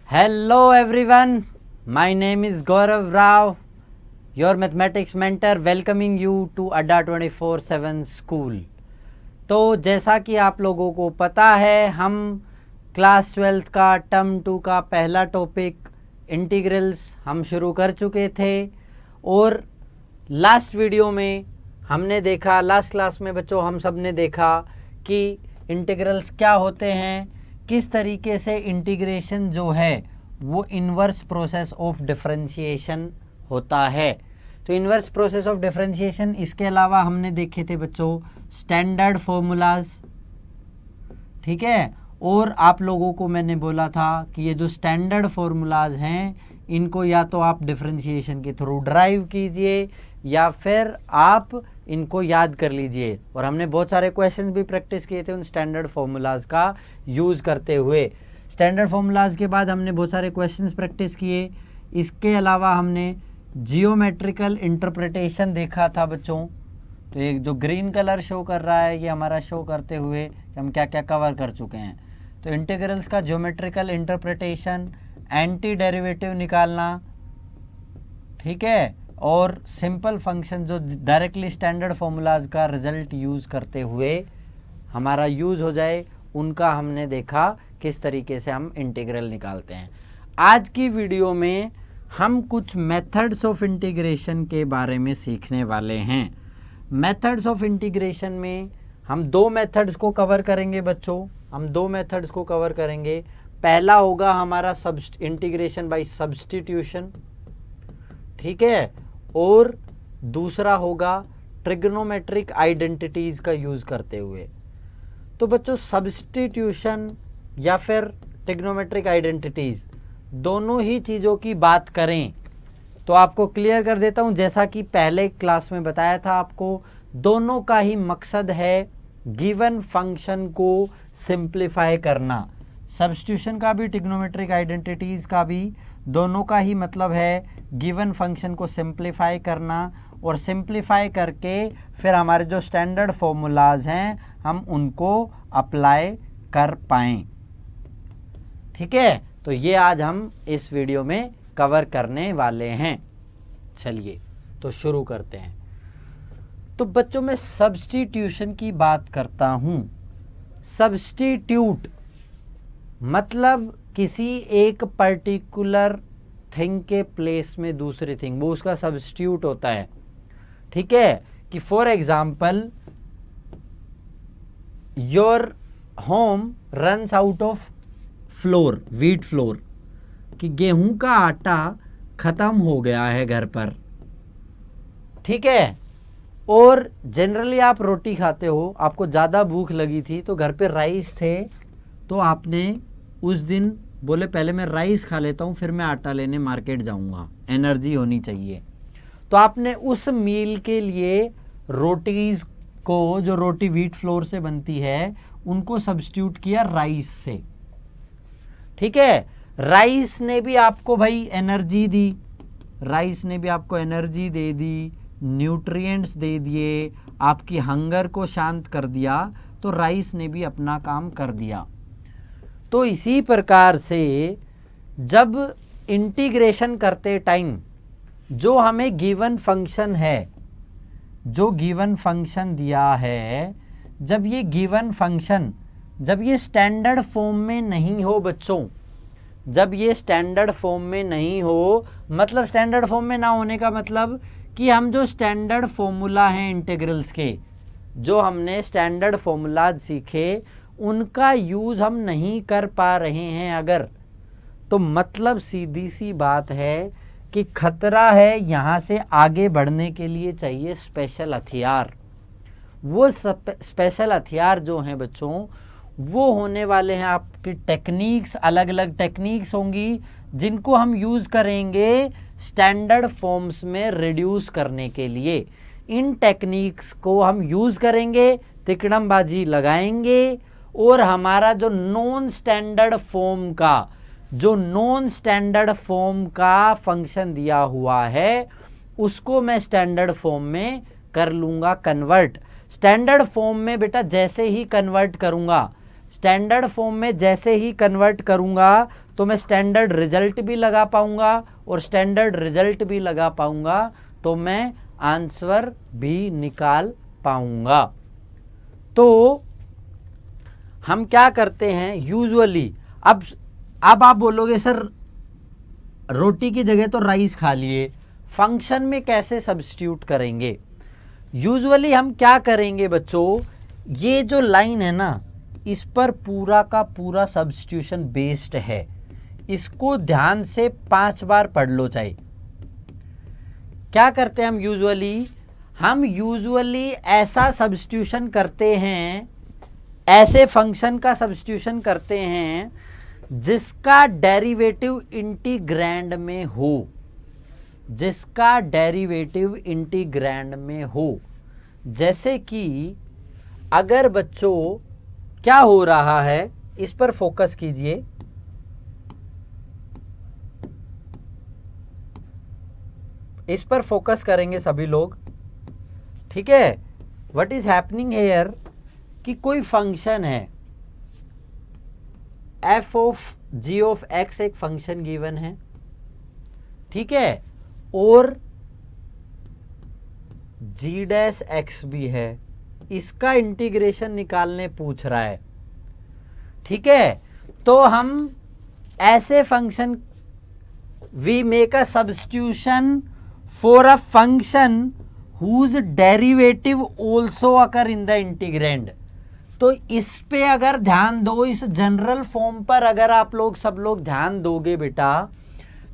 Hello everyone, my name is Gaurav Rao, your mathematics mentor, welcoming you to Adda 24/7 School। तो जैसा कि आप लोगों को पता है, हम क्लास 12th का टर्म 2 का पहला टॉपिक इंटीग्रल्स हम शुरू कर चुके थे। और लास्ट वीडियो में हमने देखा, लास्ट क्लास में बच्चों हम सब ने देखा कि इंटीग्रल्स क्या होते हैं, किस तरीके से इंटीग्रेशन जो है वो इन्वर्स प्रोसेस ऑफ डिफरेंशिएशन होता है। तो इन्वर्स प्रोसेस ऑफ डिफरेंशिएशन, इसके अलावा हमने देखे थे बच्चों स्टैंडर्ड फॉर्मूलाज, ठीक है। और आप लोगों को मैंने बोला था कि ये जो स्टैंडर्ड फॉर्मूलाज हैं इनको या तो आप डिफरेंशिएशन के थ्रू ड्राइव कीजिए या फिर आप इनको याद कर लीजिए। और हमने बहुत सारे क्वेश्चंस भी प्रैक्टिस किए थे उन स्टैंडर्ड फॉर्मूलाज का यूज़ करते हुए। स्टैंडर्ड फॉर्मूलाज के बाद हमने बहुत सारे क्वेश्चंस प्रैक्टिस किए। इसके अलावा हमने जियोमेट्रिकल इंटरप्रिटेशन देखा था बच्चों। तो एक जो ग्रीन कलर शो कर रहा है ये हमारा शो करते हुए हम क्या क्या कवर कर चुके हैं। तो इंटीग्रल्स का ज्योमेट्रिकल इंटरप्रिटेशन, एंटी डेरिवेटिव निकालना, ठीक है, और सिंपल फंक्शन जो डायरेक्टली स्टैंडर्ड फॉर्मूलाज का रिजल्ट यूज़ करते हुए हमारा यूज़ हो जाए, उनका हमने देखा किस तरीके से हम इंटीग्रल निकालते हैं। आज की वीडियो में हम कुछ मेथड्स ऑफ इंटीग्रेशन के बारे में सीखने वाले हैं। मेथड्स ऑफ इंटीग्रेशन में हम दो मेथड्स को कवर करेंगे बच्चों, हम दो मेथड्स को कवर करेंगे। पहला होगा हमारा इंटीग्रेशन बाय सब्स्टिट्यूशन, ठीक है, और दूसरा होगा ट्रिग्नोमेट्रिक आइडेंटिटीज़ का यूज़ करते हुए। तो बच्चों सब्स्टिट्यूशन या फिर ट्रिग्नोमेट्रिक आइडेंटिटीज़ दोनों ही चीज़ों की बात करें तो आपको क्लियर कर देता हूं, जैसा कि पहले क्लास में बताया था आपको, दोनों का ही मकसद है गिवन फंक्शन को सिंप्लीफाई करना। सब्स्टिट्यूशन का भी ट्रिग्नोमेट्रिक आइडेंटिटीज़ का भी दोनों का ही मतलब है गिवन फंक्शन को सिंप्लीफाई करना, और सिंप्लीफाई करके फिर हमारे जो स्टैंडर्ड फॉर्मूलाज हैं हम उनको अप्लाई कर पाएँ, ठीक है। तो ये आज हम इस वीडियो में कवर करने वाले हैं। चलिए तो शुरू करते हैं। तो बच्चों मैं सब्स्टिट्यूशन की बात करता हूँ। सब्स्टिट्यूट मतलब किसी एक पर्टिकुलर थिंग के प्लेस में दूसरी थिंग, वो उसका सब्स्टिट्यूट होता है, ठीक है। कि for example your home runs out of floor, wheat flour, कि गेहूं का आटा ख़त्म हो गया है घर पर, ठीक है। और जनरली आप रोटी खाते हो, आपको ज़्यादा भूख लगी थी तो घर पे राइस थे, तो आपने उस दिन बोले पहले मैं राइस खा लेता हूँ फिर मैं आटा लेने मार्केट जाऊँगा, एनर्जी होनी चाहिए। तो आपने उस मील के लिए रोटीज़ को, जो रोटी व्हीट फ्लोर से बनती है, उनको सब्स्टिट्यूट किया राइस से, ठीक है। राइस ने भी आपको भाई एनर्जी दी, राइस ने भी आपको एनर्जी दे दी, न्यूट्रिएंट्स दे दिए, आपकी हंगर को शांत कर दिया, तो राइस ने भी अपना काम कर दिया। तो इसी प्रकार से जब इंटीग्रेशन करते टाइम जो हमें गिवन फंक्शन है, जो गिवन फंक्शन दिया है, जब ये गिवन फंक्शन जब ये स्टैंडर्ड फॉर्म में नहीं हो बच्चों, जब ये स्टैंडर्ड फॉर्म में नहीं हो, मतलब स्टैंडर्ड फॉर्म में ना होने का मतलब कि हम जो स्टैंडर्ड फॉर्मूला हैं इंटीग्रल्स के, जो हमने स्टैंडर्ड फॉर्मूलाज सीखे उनका यूज़ हम नहीं कर पा रहे हैं अगर, तो मतलब सीधी सी बात है कि खतरा है, यहाँ से आगे बढ़ने के लिए चाहिए स्पेशल हथियार। वो स्पेशल हथियार जो हैं बच्चों वो होने वाले हैं आपकी टेक्निक्स, अलग अलग टेक्निक्स होंगी जिनको हम यूज़ करेंगे स्टैंडर्ड फॉर्म्स में रिड्यूस करने के लिए। इन टेक्निक्स को हम यूज़ करेंगे, तिकड़मबाजी लगाएंगे, और हमारा जो नॉन स्टैंडर्ड फॉर्म का फंक्शन दिया हुआ है उसको मैं स्टैंडर्ड फॉर्म में कर लूँगा कन्वर्ट। स्टैंडर्ड फॉर्म में बेटा जैसे ही कन्वर्ट करूँगा स्टैंडर्ड फॉर्म में जैसे ही कन्वर्ट करूंगा तो मैं स्टैंडर्ड रिजल्ट भी लगा पाऊंगा, और स्टैंडर्ड रिजल्ट भी लगा पाऊंगा तो मैं आंसर भी निकाल पाऊंगा। तो हम क्या करते हैं यूजुअली, अब आप बोलोगे सर रोटी की जगह तो राइस खा लिए, फंक्शन में कैसे सब्स्टिट्यूट करेंगे? यूजुअली हम क्या करेंगे बच्चों, ये जो लाइन है ना, इस पर पूरा का पूरा सब्स्टिट्यूशन बेस्ड है। इसको ध्यान से 5 बार पढ़ लो चाहे। क्या करते हैं हम यूजुअली ऐसा सब्स्टिट्यूशन करते हैं, ऐसे फंक्शन का सब्स्टिट्यूशन करते हैं जिसका डेरिवेटिव इंटीग्रैंड में हो, जिसका डेरिवेटिव इंटीग्रैंड में हो। जैसे कि अगर बच्चों क्या हो रहा है, इस पर फोकस कीजिए। इस पर फोकस करेंगे सभी लोग, ठीक है। व्हाट इज हैपनिंग हेयर कि कोई फंक्शन है, f of g of x एक फंक्शन गिवन है, ठीक है, और जी डैश एक्स भी है, इसका इंटीग्रेशन निकालने पूछ रहा है, ठीक है। तो हम ऐसे function, we make a substitution for a function whose derivative also occur in the integrand. तो इस पे अगर ध्यान दो, इस जनरल फॉर्म पर अगर आप लोग सब लोग ध्यान दोगे बेटा,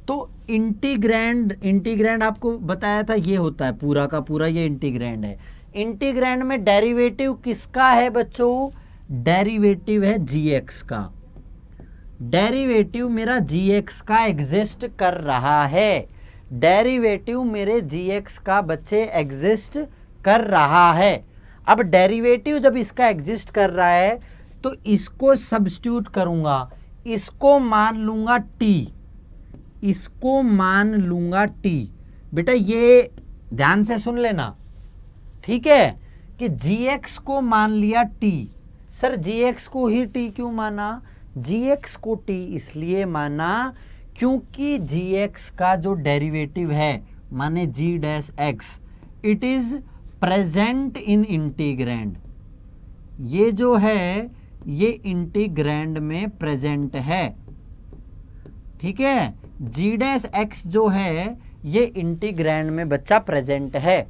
तो इंटीग्रैंड आपको बताया था ये होता है, पूरा का पूरा ये इंटीग्रैंड है। इंटीग्रैंड में डेरिवेटिव किसका है बच्चों? डेरिवेटिव है जीएक्स का। डेरिवेटिव मेरा जीएक्स का एग्जिस्ट कर रहा है, डेरिवेटिव मेरे जीएक्स का बच्चे एग्जिस्ट कर रहा है। अब डेरिवेटिव जब इसका एग्जिस्ट कर रहा है तो इसको सब्स्टिट्यूट करूंगा, इसको मान लूंगा टी, इसको मान लूंगा टी। बेटा ये ध्यान से सुन लेना, ठीक है, कि जीएक्स को मान लिया टी। सर जीएक्स को ही टी क्यों माना? जीएक्स को टी इसलिए माना क्योंकि जीएक्स का जो डेरिवेटिव है माने g dash x, it is present in integrand. ये जो है ये इंटीग्रैंड में प्रेजेंट है, ठीक है। जी डैश एक्स जो है ये इंटीग्रैंड में बच्चा प्रेजेंट है।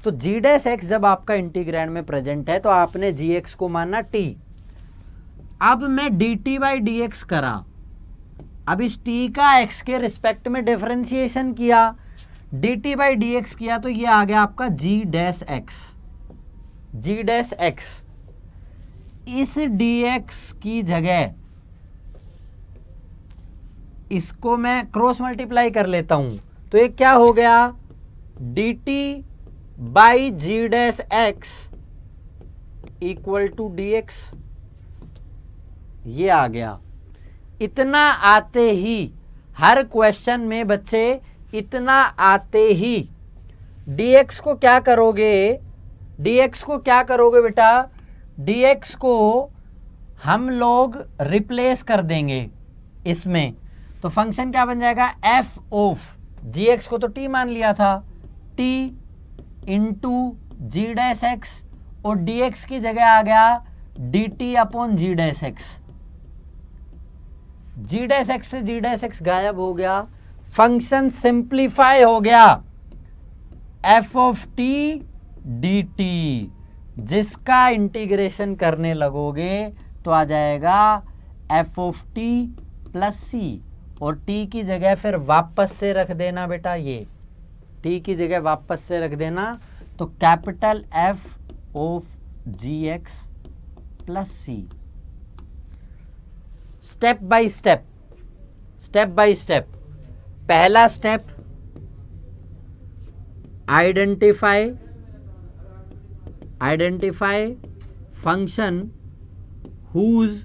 तो जी डैश एक्स जब आपका इंटीग्रैंड में प्रेजेंट है तो आपने जी एक्स को माना टी। अब मैं D t by d x करा, अब इस टी का एक्स के रिस्पेक्ट में डिफरेंशिएशन किया, D t by d x किया, तो ये आ गया आपका जी डैश एक्स। जी डैश एक्स, इस डी एक्स की जगह इसको मैं क्रॉस मल्टीप्लाई कर लेता हूं, तो ये क्या हो गया? D t by g dash x equal to d x, ये आ गया। इतना आते ही, हर क्वेश्चन में बच्चे इतना आते ही dx को क्या करोगे? dx को क्या करोगे बेटा? dx को हम लोग रिप्लेस कर देंगे इसमें, तो फंक्शन क्या बन जाएगा? f ऑफ gx को तो t मान लिया था, t इंटू जी डैश एक्स, और dx की जगह आ गया dt अपॉन जी डैश एक्स। जी डैश एक्स से जी डैश एक्स गायब हो गया, फंक्शन सिंप्लीफाई हो गया, F of T d T, जिसका इंटीग्रेशन करने लगोगे तो आ जाएगा एफ ऑफ टी प्लस सी, और टी की जगह फिर वापस से रख देना बेटा, ये टी की जगह वापस से रख देना, तो capital F of g x plus C. Step by step, step by step. पहला step, identify function whose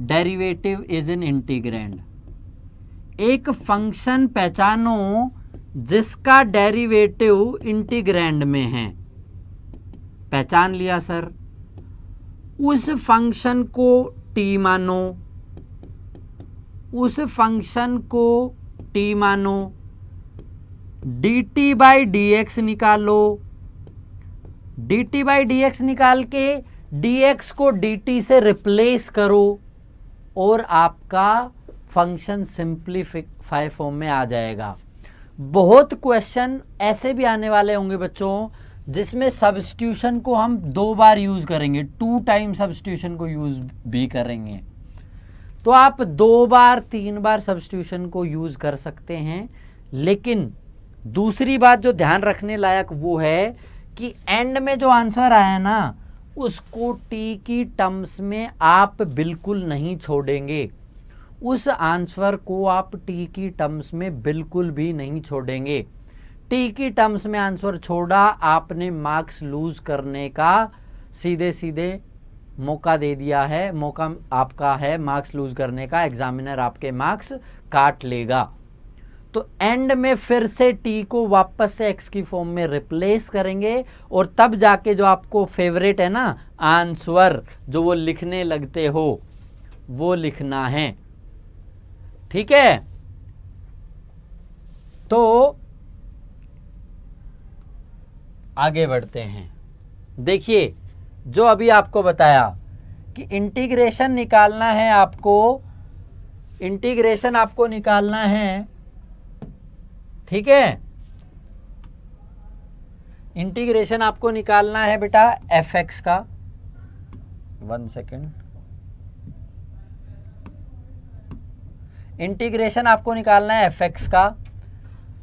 derivative is in integrand. एक फंक्शन पहचानो जिसका डेरिवेटिव इंटीग्रैंड में है। पहचान लिया सर। उस फंक्शन को t मानो, उस फंक्शन को t मानो, dt बाई डी एक्स निकालो, dt बाई डी एक्स निकाल के dx को dt से रिप्लेस करो और आपका फंक्शन सिंप्लीफाई फॉर्म में आ जाएगा। बहुत क्वेश्चन ऐसे भी आने वाले होंगे बच्चों जिसमें सब्स्टिट्यूशन को हम 2 बार यूज करेंगे, 2 टाइम सब्स्टिट्यूशन को यूज भी करेंगे। तो आप 2 बार 3 बार सब्स्टिट्यूशन को यूज कर सकते हैं, लेकिन दूसरी बात जो ध्यान रखने लायक वो है कि एंड में जो आंसर आया ना उसको टी की टर्म्स में आप बिल्कुल नहीं छोड़ेंगे, उस आंसर को आप टी की टर्म्स में बिल्कुल भी नहीं छोड़ेंगे। टी की टर्म्स में आंसर छोड़ा आपने मार्क्स लूज करने का सीधे सीधे मौका दे दिया है, मौका आपका है मार्क्स लूज करने का, एग्जामिनर आपके मार्क्स काट लेगा। तो एंड में फिर से टी को वापस से एक्स की फॉर्म में रिप्लेस करेंगे और तब जाके जो आपको फेवरेट है ना आंसर जो वो लिखने लगते हो वो लिखना है, ठीक है। तो आगे बढ़ते हैं। देखिए जो अभी आपको बताया कि इंटीग्रेशन निकालना है आपको, इंटीग्रेशन आपको निकालना है, ठीक है। इंटीग्रेशन आपको निकालना है बेटा एफ एक्स का, 1 सेकेंड, इंटीग्रेशन आपको निकालना है एफ एक्स का।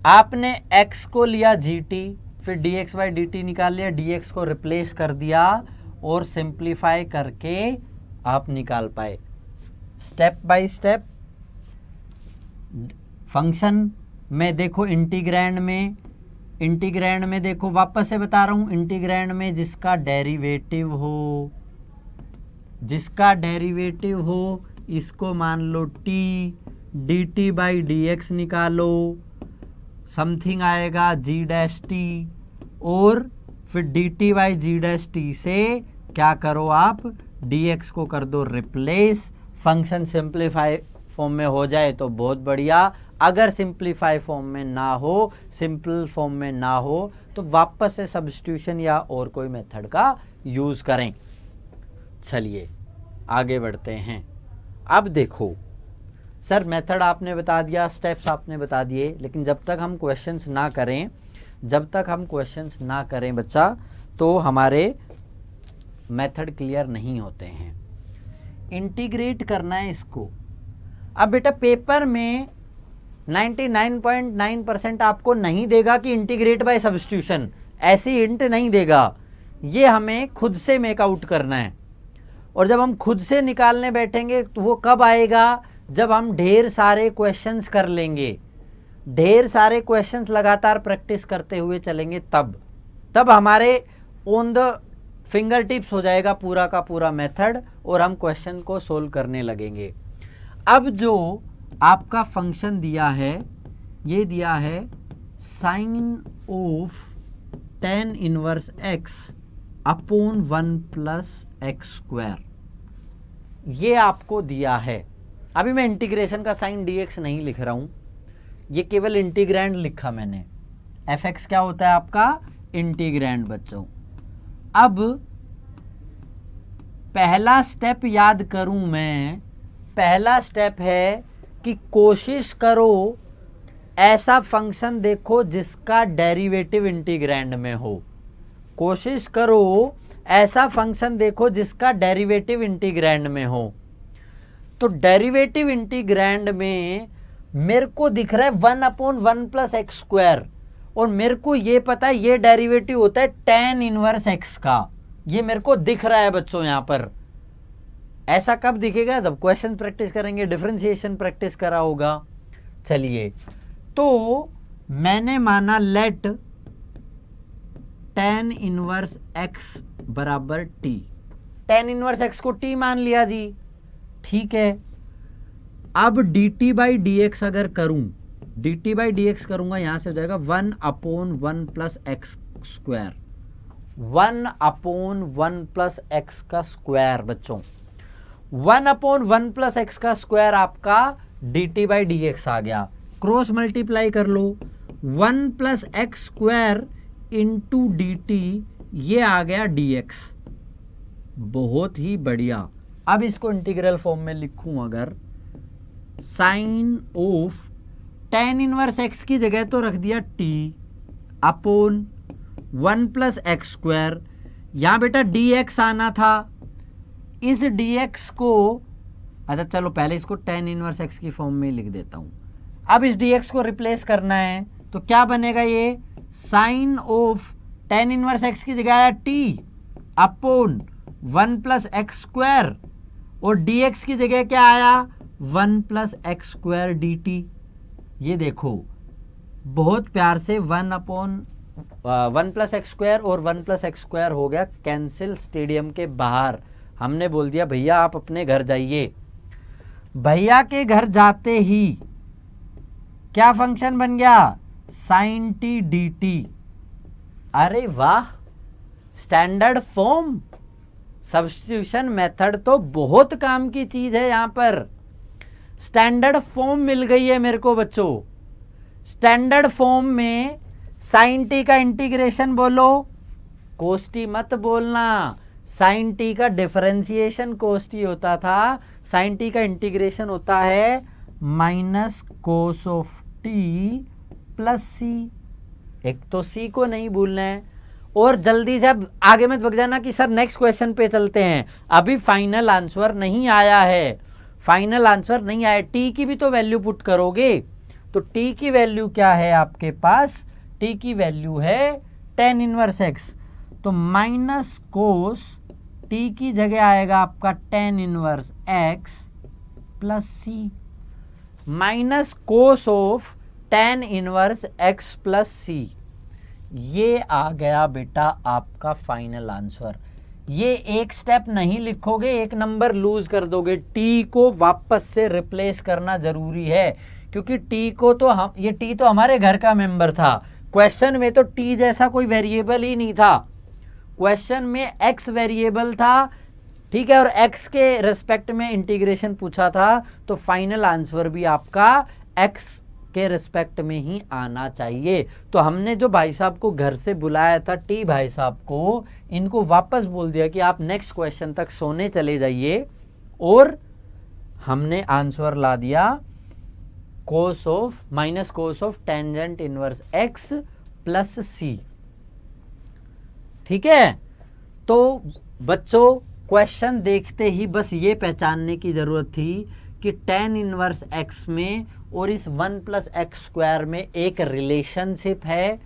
आपने एक्स को लिया जी टी, फिर D x by d T निकाल लिया, डी एक्स को रिप्लेस कर दिया और सिंप्लीफाई करके आप निकाल पाए। स्टेप बाय स्टेप फंक्शन में देखो, इंटीग्रैंड में देखो, वापस से बता रहा हूं, इंटीग्रैंड में जिसका डेरिवेटिव हो इसको मान लो t, dt by d x निकालो, समथिंग आएगा g डैश टी, और फिर dt by g dash t से क्या करो आप dx को कर दो रिप्लेस। फंक्शन सिंप्लीफाई फॉर्म में हो जाए तो बहुत बढ़िया, अगर सिंप्लीफाई फॉर्म में ना हो, सिंपल फॉर्म में ना हो तो वापस से सब्स्टिट्यूशन या और कोई मेथड का यूज करें। चलिए आगे बढ़ते हैं। अब देखो सर मेथड आपने बता दिया, स्टेप्स आपने बता दिए, लेकिन जब तक हम क्वेश्चंस ना करें बच्चा तो हमारे मेथड क्लियर नहीं होते हैं। इंटीग्रेट करना है इसको। अब बेटा पेपर में 99.9% आपको नहीं देगा कि इंटीग्रेट बाय सब्स्टिट्यूशन, ऐसी इंट नहीं देगा, ये हमें खुद से मेकआउट करना है। और जब हम खुद से निकालने बैठेंगे तो वो कब आएगा, जब हम ढेर सारे क्वेश्चंस कर लेंगे, ढेर सारे क्वेश्चंस लगातार प्रैक्टिस करते हुए चलेंगे, तब हमारे ऑन द फिंगर टिप्स हो जाएगा पूरा का पूरा मेथड और हम क्वेश्चन को सोल्व करने लगेंगे। अब जो आपका फंक्शन दिया है, ये दिया है sine of tan inverse x upon 1 plus x square, ये आपको दिया है। अभी मैं इंटीग्रेशन का साइन dx नहीं लिख रहा हूं, ये केवल इंटीग्रैंड लिखा मैंने। fx क्या होता है आपका इंटीग्रैंड बच्चों। अब पहला स्टेप याद करूं मैं, पहला स्टेप है कि कोशिश करो ऐसा फंक्शन देखो जिसका डेरिवेटिव इंटीग्रैंड में हो, कोशिश करो ऐसा फंक्शन देखो जिसका डेरिवेटिव इंटीग्रैंड में हो। तो डेरिवेटिव इंटीग्रैंड में मेरे को दिख रहा है 1 अपॉन 1 प्लस एक्स स्क्वायर, और मेरे को ये पता है ये डेरिवेटिव होता है tan इनवर्स x का, ये मेरे को दिख रहा है बच्चों यहाँ पर। ऐसा कब दिखेगा, जब क्वेश्चन प्रैक्टिस करेंगे, डिफरेंशिएशन प्रैक्टिस करा होगा। चलिए तो मैंने माना लेट tan इनवर्स x बराबर t, tan इनवर्स x को t मान लिया जी, ठीक है। अब dt बाई डी एक्स अगर करूं, dt बाई डी एक्स करूंगा, यहां से हो जाएगा 1 upon 1 plus x square, 1/1 + x का स्क्वायर बच्चों। 1/1 + x का स्क्वायर आपका dt/dx आ गया। क्रॉस मल्टीप्लाई कर लो, 1 + x² इंटू dt, ये आ गया dx। बहुत ही बढ़िया। अब इसको इंटीग्रल फॉर्म में लिखूं अगर, sine of tan inverse x की जगह तो रख दिया t अपॉन 1 + x²। यहां बेटा dx आना था, इस dx को, अच्छा चलो पहले इसको tan इनवर्स x की फॉर्म में लिख देता हूं। अब इस dx को रिप्लेस करना है तो क्या बनेगा, ये sine of tan inverse x की जगह आया t अपॉन 1 + x² और dx की जगह क्या आया, 1 + x² dt। ये देखो बहुत प्यार से 1 + x² और 1 + x² हो गया कैंसिल स्टेडियम के बाहर। हमने बोल दिया भैया आप अपने घर जाइए। भैया के घर जाते ही क्या फंक्शन बन गया, sin t dt। अरे वाह, स्टैंडर्ड फॉर्म। सब्स्टिट्यूशन मेथड तो बहुत काम की चीज है। यहां पर स्टैंडर्ड फॉर्म मिल गई है मेरे को बच्चों। स्टैंडर्ड फॉर्म में sin t का इंटीग्रेशन बोलो, cos t मत बोलना। sin t का डिफरेंशिएशन cos t होता था, sin t का इंटीग्रेशन होता है -cos of t + c। एक तो c को नहीं भूलना है। और जल्दी से अब आगे मत भग जाना कि सर नेक्स्ट क्वेश्चन पे चलते हैं, अभी फाइनल आंसर नहीं आया है। फाइनल आंसर नहीं आया, t की भी तो वैल्यू पुट करोगे। तो t की वैल्यू क्या है आपके पास, t की वैल्यू है tan इनवर्स x। तो -cos t की जगह आएगा आपका tan inverse x + c, -cos of tan inverse x + c। ये आ गया बेटा आपका फाइनल आंसर। ये एक स्टेप नहीं लिखोगे, एक नंबर लूज कर दोगे। टी को वापस से रिप्लेस करना जरूरी है, क्योंकि टी को तो हम, ये टी तो हमारे घर का मेंबर था। क्वेश्चन में तो टी जैसा कोई वेरिएबल ही नहीं था। क्वेश्चन में एक्स वेरिएबल था, ठीक है, और एक्स के रिस्पेक्ट में इंटीग्रेशन पूछा था। तो फाइनल आंसर भी आपका एक्स के रिस्पेक्ट में ही आना चाहिए। तो हमने जो भाई साहब को घर से बुलाया था, टी भाई साहब को, इनको वापस बोल दिया कि आप नेक्स्ट क्वेश्चन तक सोने चले जाइए, और हमने आंसर ला दिया cos of tangent inverse x + c। ठीक है, तो बच्चों क्वेश्चन देखते ही बस ये पहचानने की जरूरत थी कि tan इनवर्स x में और इस 1 + x² में एक रिलेशनशिप है,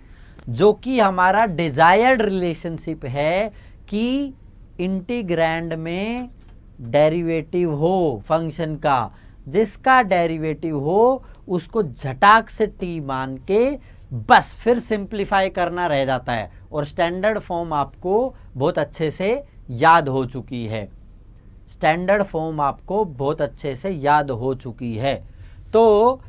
जो कि हमारा डिजायर्ड रिलेशनशिप है कि इंटीग्रैंड में डेरिवेटिव हो फंक्शन का। जिसका डेरिवेटिव हो उसको झटाक से t मान के बस फिर सिंप्लीफाई करना रह जाता है, और स्टैंडर्ड फॉर्म आपको बहुत अच्छे से याद हो चुकी है। स्टैंडर्ड फॉर्म आपको बहुत अच्छे से याद हो चुकी है। तो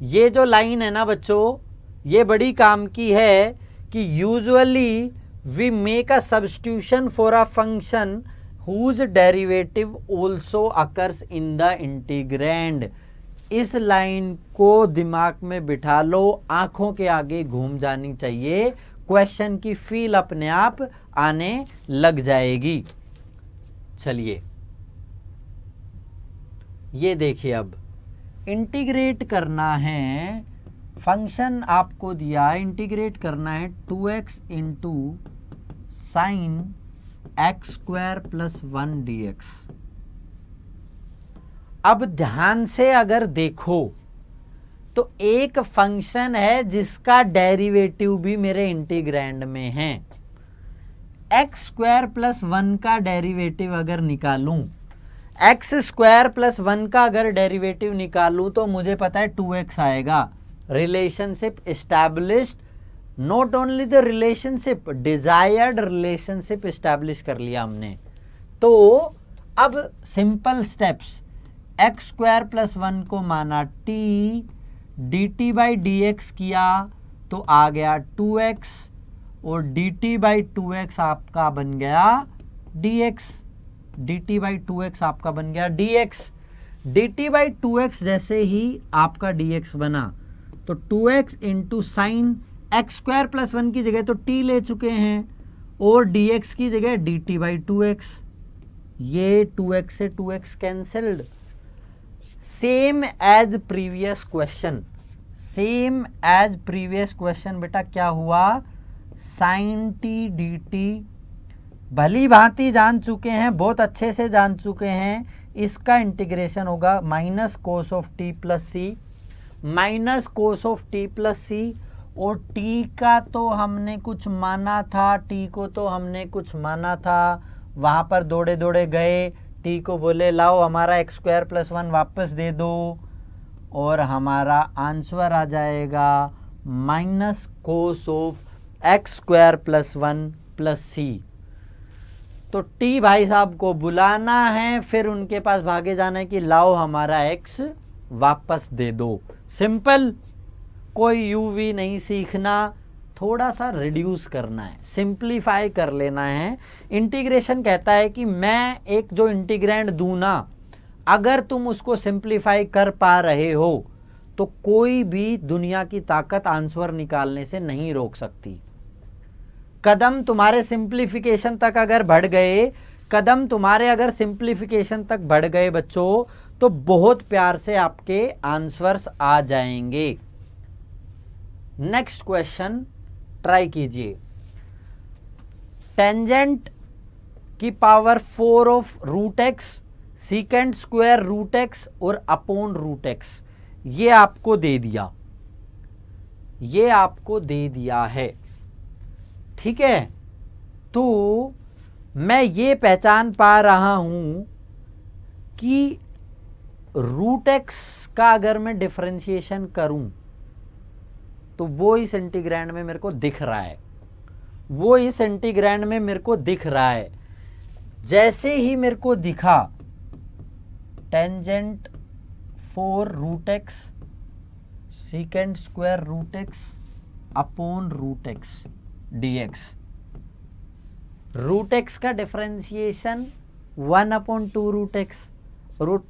ये जो लाइन है ना बच्चों, ये बड़ी काम की है कि usually we make a substitution for a function whose derivative also occurs in the integrand। इस लाइन को दिमाग में बिठा लो, आंखों के आगे घूम जानी चाहिए, क्वेश्चन की फील अपने आप आने लग जाएगी। चलिए ये देखिए, अब इंटीग्रेट करना है, फंक्शन आपको दिया, इंटीग्रेट करना है 2x into sine x² + 1 dx। अब ध्यान से अगर देखो तो एक फंक्शन है जिसका डेरिवेटिव भी मेरे इंटीग्रैंड में है। x² + 1 का डेरिवेटिव अगर निकालूं, x² + 1 का अगर डेरिवेटिव निकालूं तो मुझे पता है 2x आएगा। Relationship established, not only the relationship, desired relationship establish कर लिया हमने। तो अब सिंपल स्टेप्स, x² + 1 को माना t, dt/dx किया तो आ गया 2x, और dt बाई 2x आपका बन गया dx, dt बाई 2x आपका बन गया dx। dt बाई 2x जैसे ही आपका dx बना तो 2x into sine x square plus 1 की जगह तो t ले चुके हैं और dx की जगह dt बाई 2x, ये 2x से 2x cancelled. Same as previous question, same as previous question बेटा क्या हुआ, साइन टी डी टी भली भांति जान चुके हैं, बहुत अच्छे से जान चुके हैं। इसका इंटीग्रेशन होगा minus cos of t plus C, minus cos of t plus सी। और टी का तो हमने कुछ माना था, टी को तो हमने कुछ माना था, वहाँ पर दौड़े दौड़े गए, टी को बोले लाओ हमारा एक्स स्क्वायर प्लस 1 वापस दे दो और हमारा आंसर आ जाएगा minus cos of x square plus 1 plus सी। तो टी भाई साहब को बुलाना है, फिर उनके पास भागे जाना है कि लाओ हमारा एक्स वापस दे दो। सिंपल, कोई यूवी नहीं सीखना, थोड़ा सा रिड्यूस करना है, सिंप्लीफाई कर लेना है। इंटीग्रेशन कहता है कि मैं एक जो इंटीग्रैंड दूं ना, अगर तुम उसको सिंप्लीफाई कर पा रहे हो तो कोई भी दुनिया की ताकत आंसर निकालने से नहीं रोक सकती। कदम तुम्हारे सिंप्लीफिकेशन तक अगर बढ़ गए, कदम तुम्हारे अगर सिंप्लीफिकेशन तक बढ़ गए बच्चों, तो बहुत प्यार से आपके आंसर्स आ जाएंगे। नेक्स्ट क्वेश्चन ट्राई कीजिए। टेंजेंट की power 4 of root x, secant square root x और अपॉन रूट एक्स, ये आपको दे दिया, ये आपको दे दिया है, ठीक है। तो मैं ये पहचान पा रहा हूं कि रूट एक्स का अगर मैं डिफरेंशिएशन करूं तो वो इस इंटीग्रैंड में मेरे को दिख रहा है, वो इस इंटीग्रैंड में मेरे को दिख रहा है। जैसे ही मेरे को दिखा tangent 4 root x secant square root x upon root x dx, root x का डिफरेंशिएशन 1/2 रूट एक्स, रूट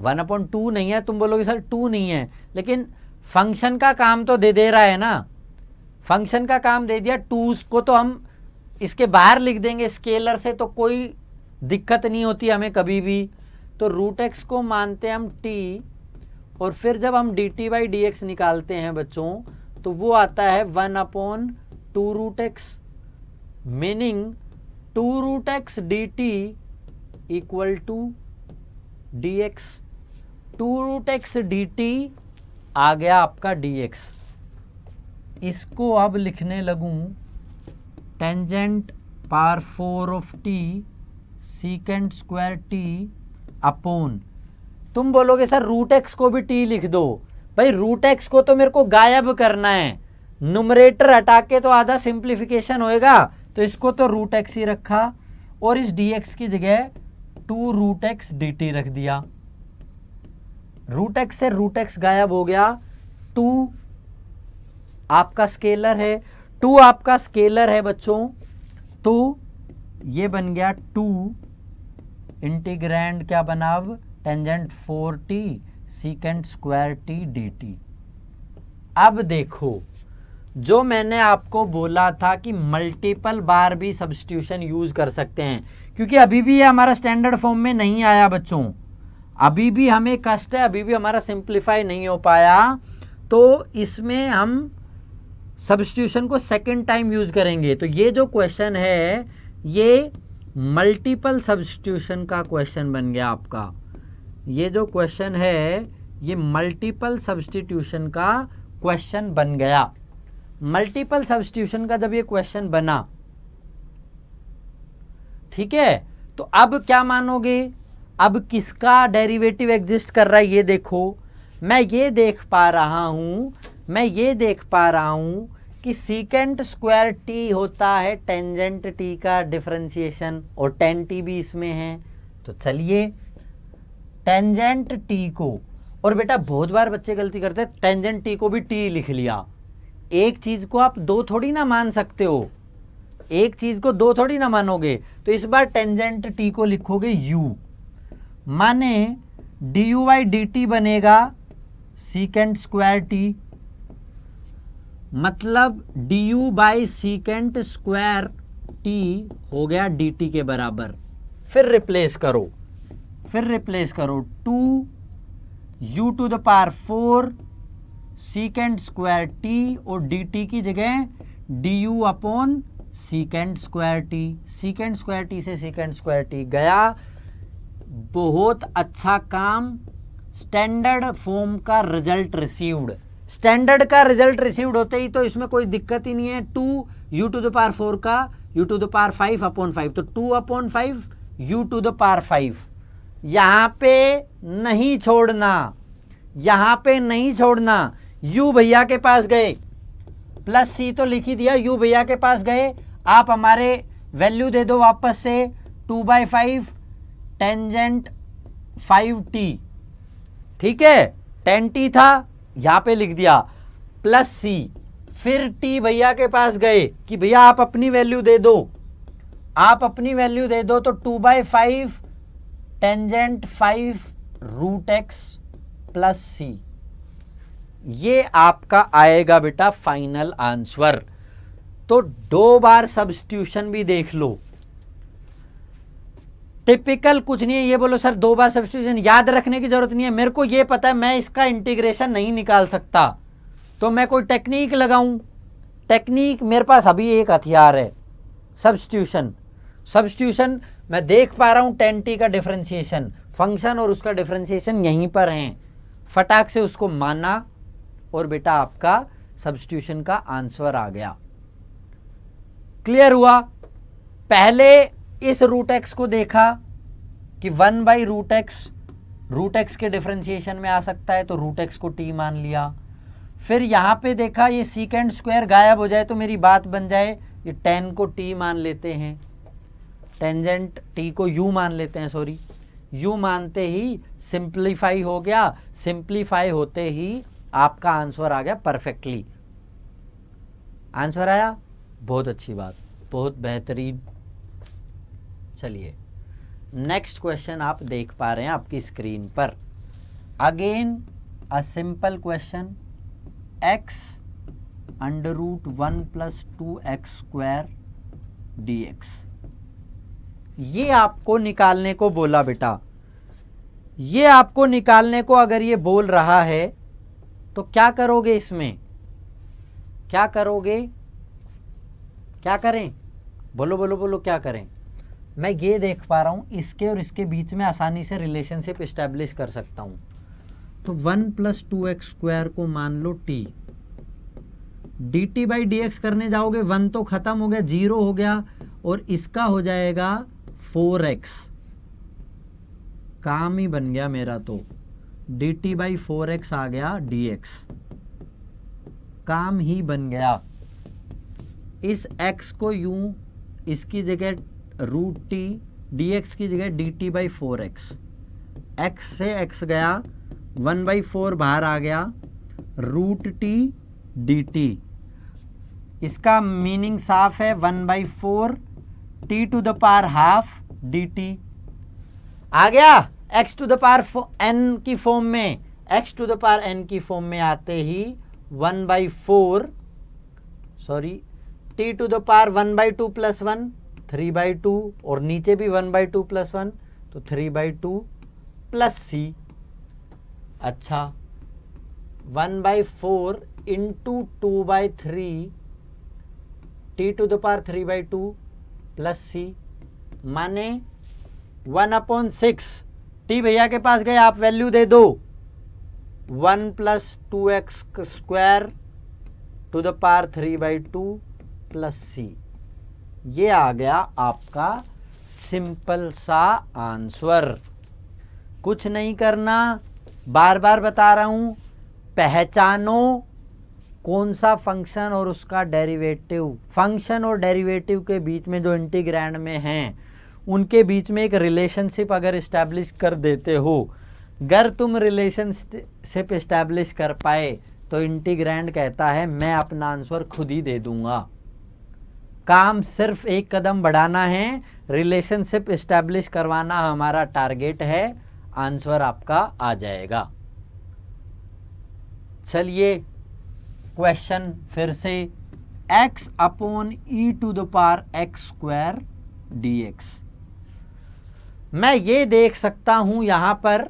1/2 नहीं है, तुम बोलोगे सर 2 नहीं है, लेकिन फंक्शन का काम तो दे रहा है ना, फंक्शन का काम दे दिया। 2 को तो हम इसके बाहर लिख देंगे स्केलर से, तो कोई दिक्कत नहीं होती हमें कभी भी। तो रूट एक्स को मानते हैं हम t, और फिर जब हम dt बाई डी एक्स निकालते हैं बच्चों तो वो आता है 1/2 root x, meaning 2 root x dt equal to dx। 2 root x dt आ गया आपका dx। इसको अब लिखने लगूं tangent power 4 of t secant square t upon, तुम बोलोगे सर रूट एक्स को भी t लिख दो। भाई रूट एक्स को तो मेरे को गायब करना है, नुमरेटर हटा के तो आधा सिंप्लीफिकेशन होएगा, तो इसको तो रूट एक्स ही रखा और इस dx की जगह 2 रूट एक्स dt रख दिया। रूट एक्स से रूट एक्स गायब हो गया, 2 आपका स्केलर है, 2 आपका स्केलर है बच्चों, तो ये बन गया 2 इंटीग्रैंड क्या बना अब tangent 4t secant square t dt। अब देखो जो मैंने आपको बोला था कि मल्टीपल बार भी सब्स्टिट्यूशन यूज कर सकते हैं, क्योंकि अभी भी ये हमारा स्टैंडर्ड फॉर्म में नहीं आया बच्चों, अभी भी हमें कष्ट है, अभी भी हमारा सिंप्लीफाई नहीं हो पाया। तो इसमें हम सब्स्टिट्यूशन को सेकंड टाइम यूज करेंगे। तो ये जो क्वेश्चन है ये मल्टीपल सब्स्टिट्यूशन का क्वेश्चन बन गया आपका, ये जो क्वेश्चन है ये मल्टीपल सब्स्टिट्यूशन का क्वेश्चन बन गया। मल्टीपल सब्स्टिट्यूशन का जब ये क्वेश्चन बना, ठीक है, तो अब क्या मानोगे, अब किसका डेरिवेटिव एग्जिस्ट कर रहा है ये देखो। मैं ये देख पा रहा हूं, मैं ये देख पा रहा हूं कि सीकेंट स्क्वायर t होता है टेंजेंट t का डिफरेंशिएशन, और tan t भी इसमें है। तो चलिए टेंजेंट t को, और बेटा बहुत बार बच्चे गलती करते हैं टेंजेंट t को भी t लिख लिया, एक चीज को आप दो थोड़ी ना मान सकते हो, एक चीज को दो थोड़ी ना मानोगे। तो इस बार टेंजेंट टी को लिखोगे u, माने du बाई डी टी बनेगा सीकेंट स्क्वायर टी, मतलब du by secant square t हो गया dt के बराबर। फिर रिप्लेस करो, to u to the power 4 secant square t और dt की जगह du upon secant square t. Secant square t से सीकेंट स्क्वायर टी गया। बहुत अच्छा काम। स्टैंडर्ड फॉर्म का रिजल्ट रिसीव्ड, स्टैंडर्ड का रिजल्ट रिसीव्ड होते ही तो इसमें कोई दिक्कत ही नहीं है। 2 u टू द पावर 4 का u to the power 5 upon 5, तो 2 अपॉन 5 u टू द पावर 5। यहां पे नहीं छोड़ना, यहां पे नहीं छोड़ना। u भैया के पास गए, प्लस सी तो लिख ही दिया, u भैया के पास गए। आप हमारे वैल्यू दे दो वापस से, 2/5 टेंजेंट 5t, ठीक है, 10t था, यहां पे लिख दिया, प्लस सी। फिर t भैया के पास गए कि भैया आप अपनी वैल्यू दे दो, आप अपनी वैल्यू दे दो, तो 2/5 टेंजेंट 5 रूट एक्स प्लस सी। ये आपका आएगा बेटा फाइनल आंसर। तो 2 बार सब्स्टिट्यूशन भी देख लो। टिपिकल कुछ नहीं है, ये बोलो सर 2 बार सब्स्टिट्यूशन, याद रखने की जरूरत नहीं है। मेरे को ये पता है मैं इसका इंटीग्रेशन नहीं निकाल सकता, तो मैं कोई टेक्निक लगाऊं। टेक्निक मेरे पास अभी एक हथियार है, सब्स्टिट्यूशन। सब्स्टिट्यूशन मैं देख पा रहा हूं 10t का डिफरेंशिएशन, फंक्शन और उसका डिफरेंशिएशन यहीं पर है, फटाक से उसको माना और बेटा आपका सब्स्टिट्यूशन का आंसर आ गया। क्लियर हुआ? पहले इस रूट एक्स को देखा कि 1/रूट एक्स के डिफरेंशिएशन में आ सकता है, तो रूट एक्स को t मान लिया। फिर यहां पे देखा ये सीकेंट स्क्वायर गायब हो जाए तो मेरी बात बन जाए, ये tan को t मान लेते हैं, टेंजेंट t को u मान लेते हैं, सॉरी u मानते ही सिंप्लीफाई हो गया। सिंप्लीफाई होते ही आपका आंसर आ गया परफेक्टली। आंसर आया, बहुत अच्छी बात, बहुत बेहतरीन। चलिए नेक्स्ट क्वेश्चन आप देख पा रहे हैं आपकी स्क्रीन पर। Again a simple question, x √1 + 2x² dx। ये आपको निकालने को बोला बेटा, ये आपको निकालने को अगर ये बोल रहा है तो क्या करोगे इसमें, क्या करोगे, क्या करें, बोलो बोलो बोलो, क्या करें। मैं ये देख पा रहा हूं इसके और इसके बीच में आसानी से रिलेशनशिप इस्टेब्लिश कर सकता हूं। तो 1 + 2x² को मान लो t, dt/dx करने जाओगे 1 तो खत्म हो गया, 0 हो गया, और इसका हो जाएगा 4x। काम ही बन गया मेरा, तो dt/4x आ गया dx, काम ही बन गया। इस x को यूं, इसकी जगह √t, dx की जगह dt/4x, x से x गया, 1/4 बाहर आ गया, √t dt। इसका मीनिंग साफ है, 1/4 t to the power half dt आ गया। x to the power n की फॉर्म में, x to the power n की फॉर्म में आते ही 1/4, sorry t to the power 1/2 + 1 3/2, और नीचे भी 1/2 + 1, तो 3/2 प्लस c। अच्छा, 1/4 × 2/3 t to the power 3/2 plus सी, माने 1/6। t भैया के पास गए, आप वैल्यू दे दो, 1 + 2x² to the power 3/2 plus सी। ये आ गया आपका सिंपल सा आंसर। कुछ नहीं करना, बार बार बता रहा हूं, पहचानो कौन सा फंक्शन और उसका डेरिवेटिव। फंक्शन और डेरिवेटिव के बीच में जो इंटीग्रैंड में हैं, उनके बीच में एक रिलेशनशिप अगर इस्टेब्लिश कर देते हो, अगर तुम रिलेशनशिप इस्टेब्लिश कर पाए तो इंटीग्रैंड कहता है मैं अपना आंसर खुद ही दे दूंगा। काम सिर्फ एक कदम बढ़ाना है, रिलेशनशिप एस्टैब्लिश करवाना हमारा टारगेट है, आंसर आपका आ जाएगा। चलिए क्वेश्चन फिर से, x upon e to the power x square dx। मैं ये देख सकता हूं यहां पर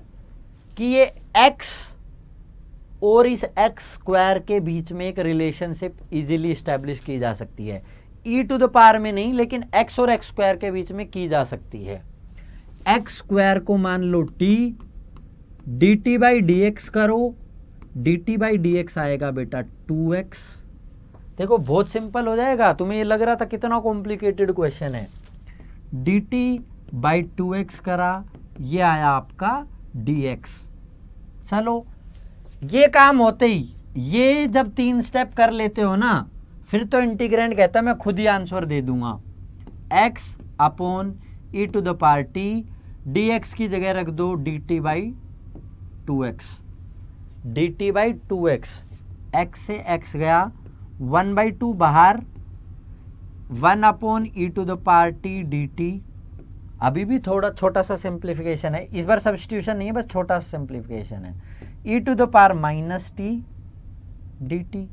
कि ये x और इस एक्स स्क्वायर के बीच में एक रिलेशनशिप इजीली स्टैब्लिश की जा सकती है। ई टू द पावर में नहीं, लेकिन x और एक्स स्क्वायर के बीच में की जा सकती है। एक्स स्क्वायर को मान लो t, dt by d x करो, dt बाई डी एक्स आएगा बेटा 2x। देखो बहुत सिंपल हो जाएगा, तुम्हें ये लग रहा था कितना कॉम्प्लिकेटेड क्वेश्चन है। dt बाई 2x करा, ये आया आपका dx। चलो ये काम होते ही, ये जब 3 स्टेप कर लेते हो ना, फिर तो इंटीग्रेंड कहता है मैं खुद ही आंसर दे दूंगा। x upon e to the power t, dx की जगह रख दो dt by 2x, dt by 2x, x से x गया, 1/2 बाहर, 1 upon e to the power t dt। अभी भी थोड़ा छोटा सा सिंप्लीफिकेशन है, इस बार सब्स्टिट्यूशन नहीं है, बस छोटा सा सिंप्लीफिकेशन है। E to the power minus t dt,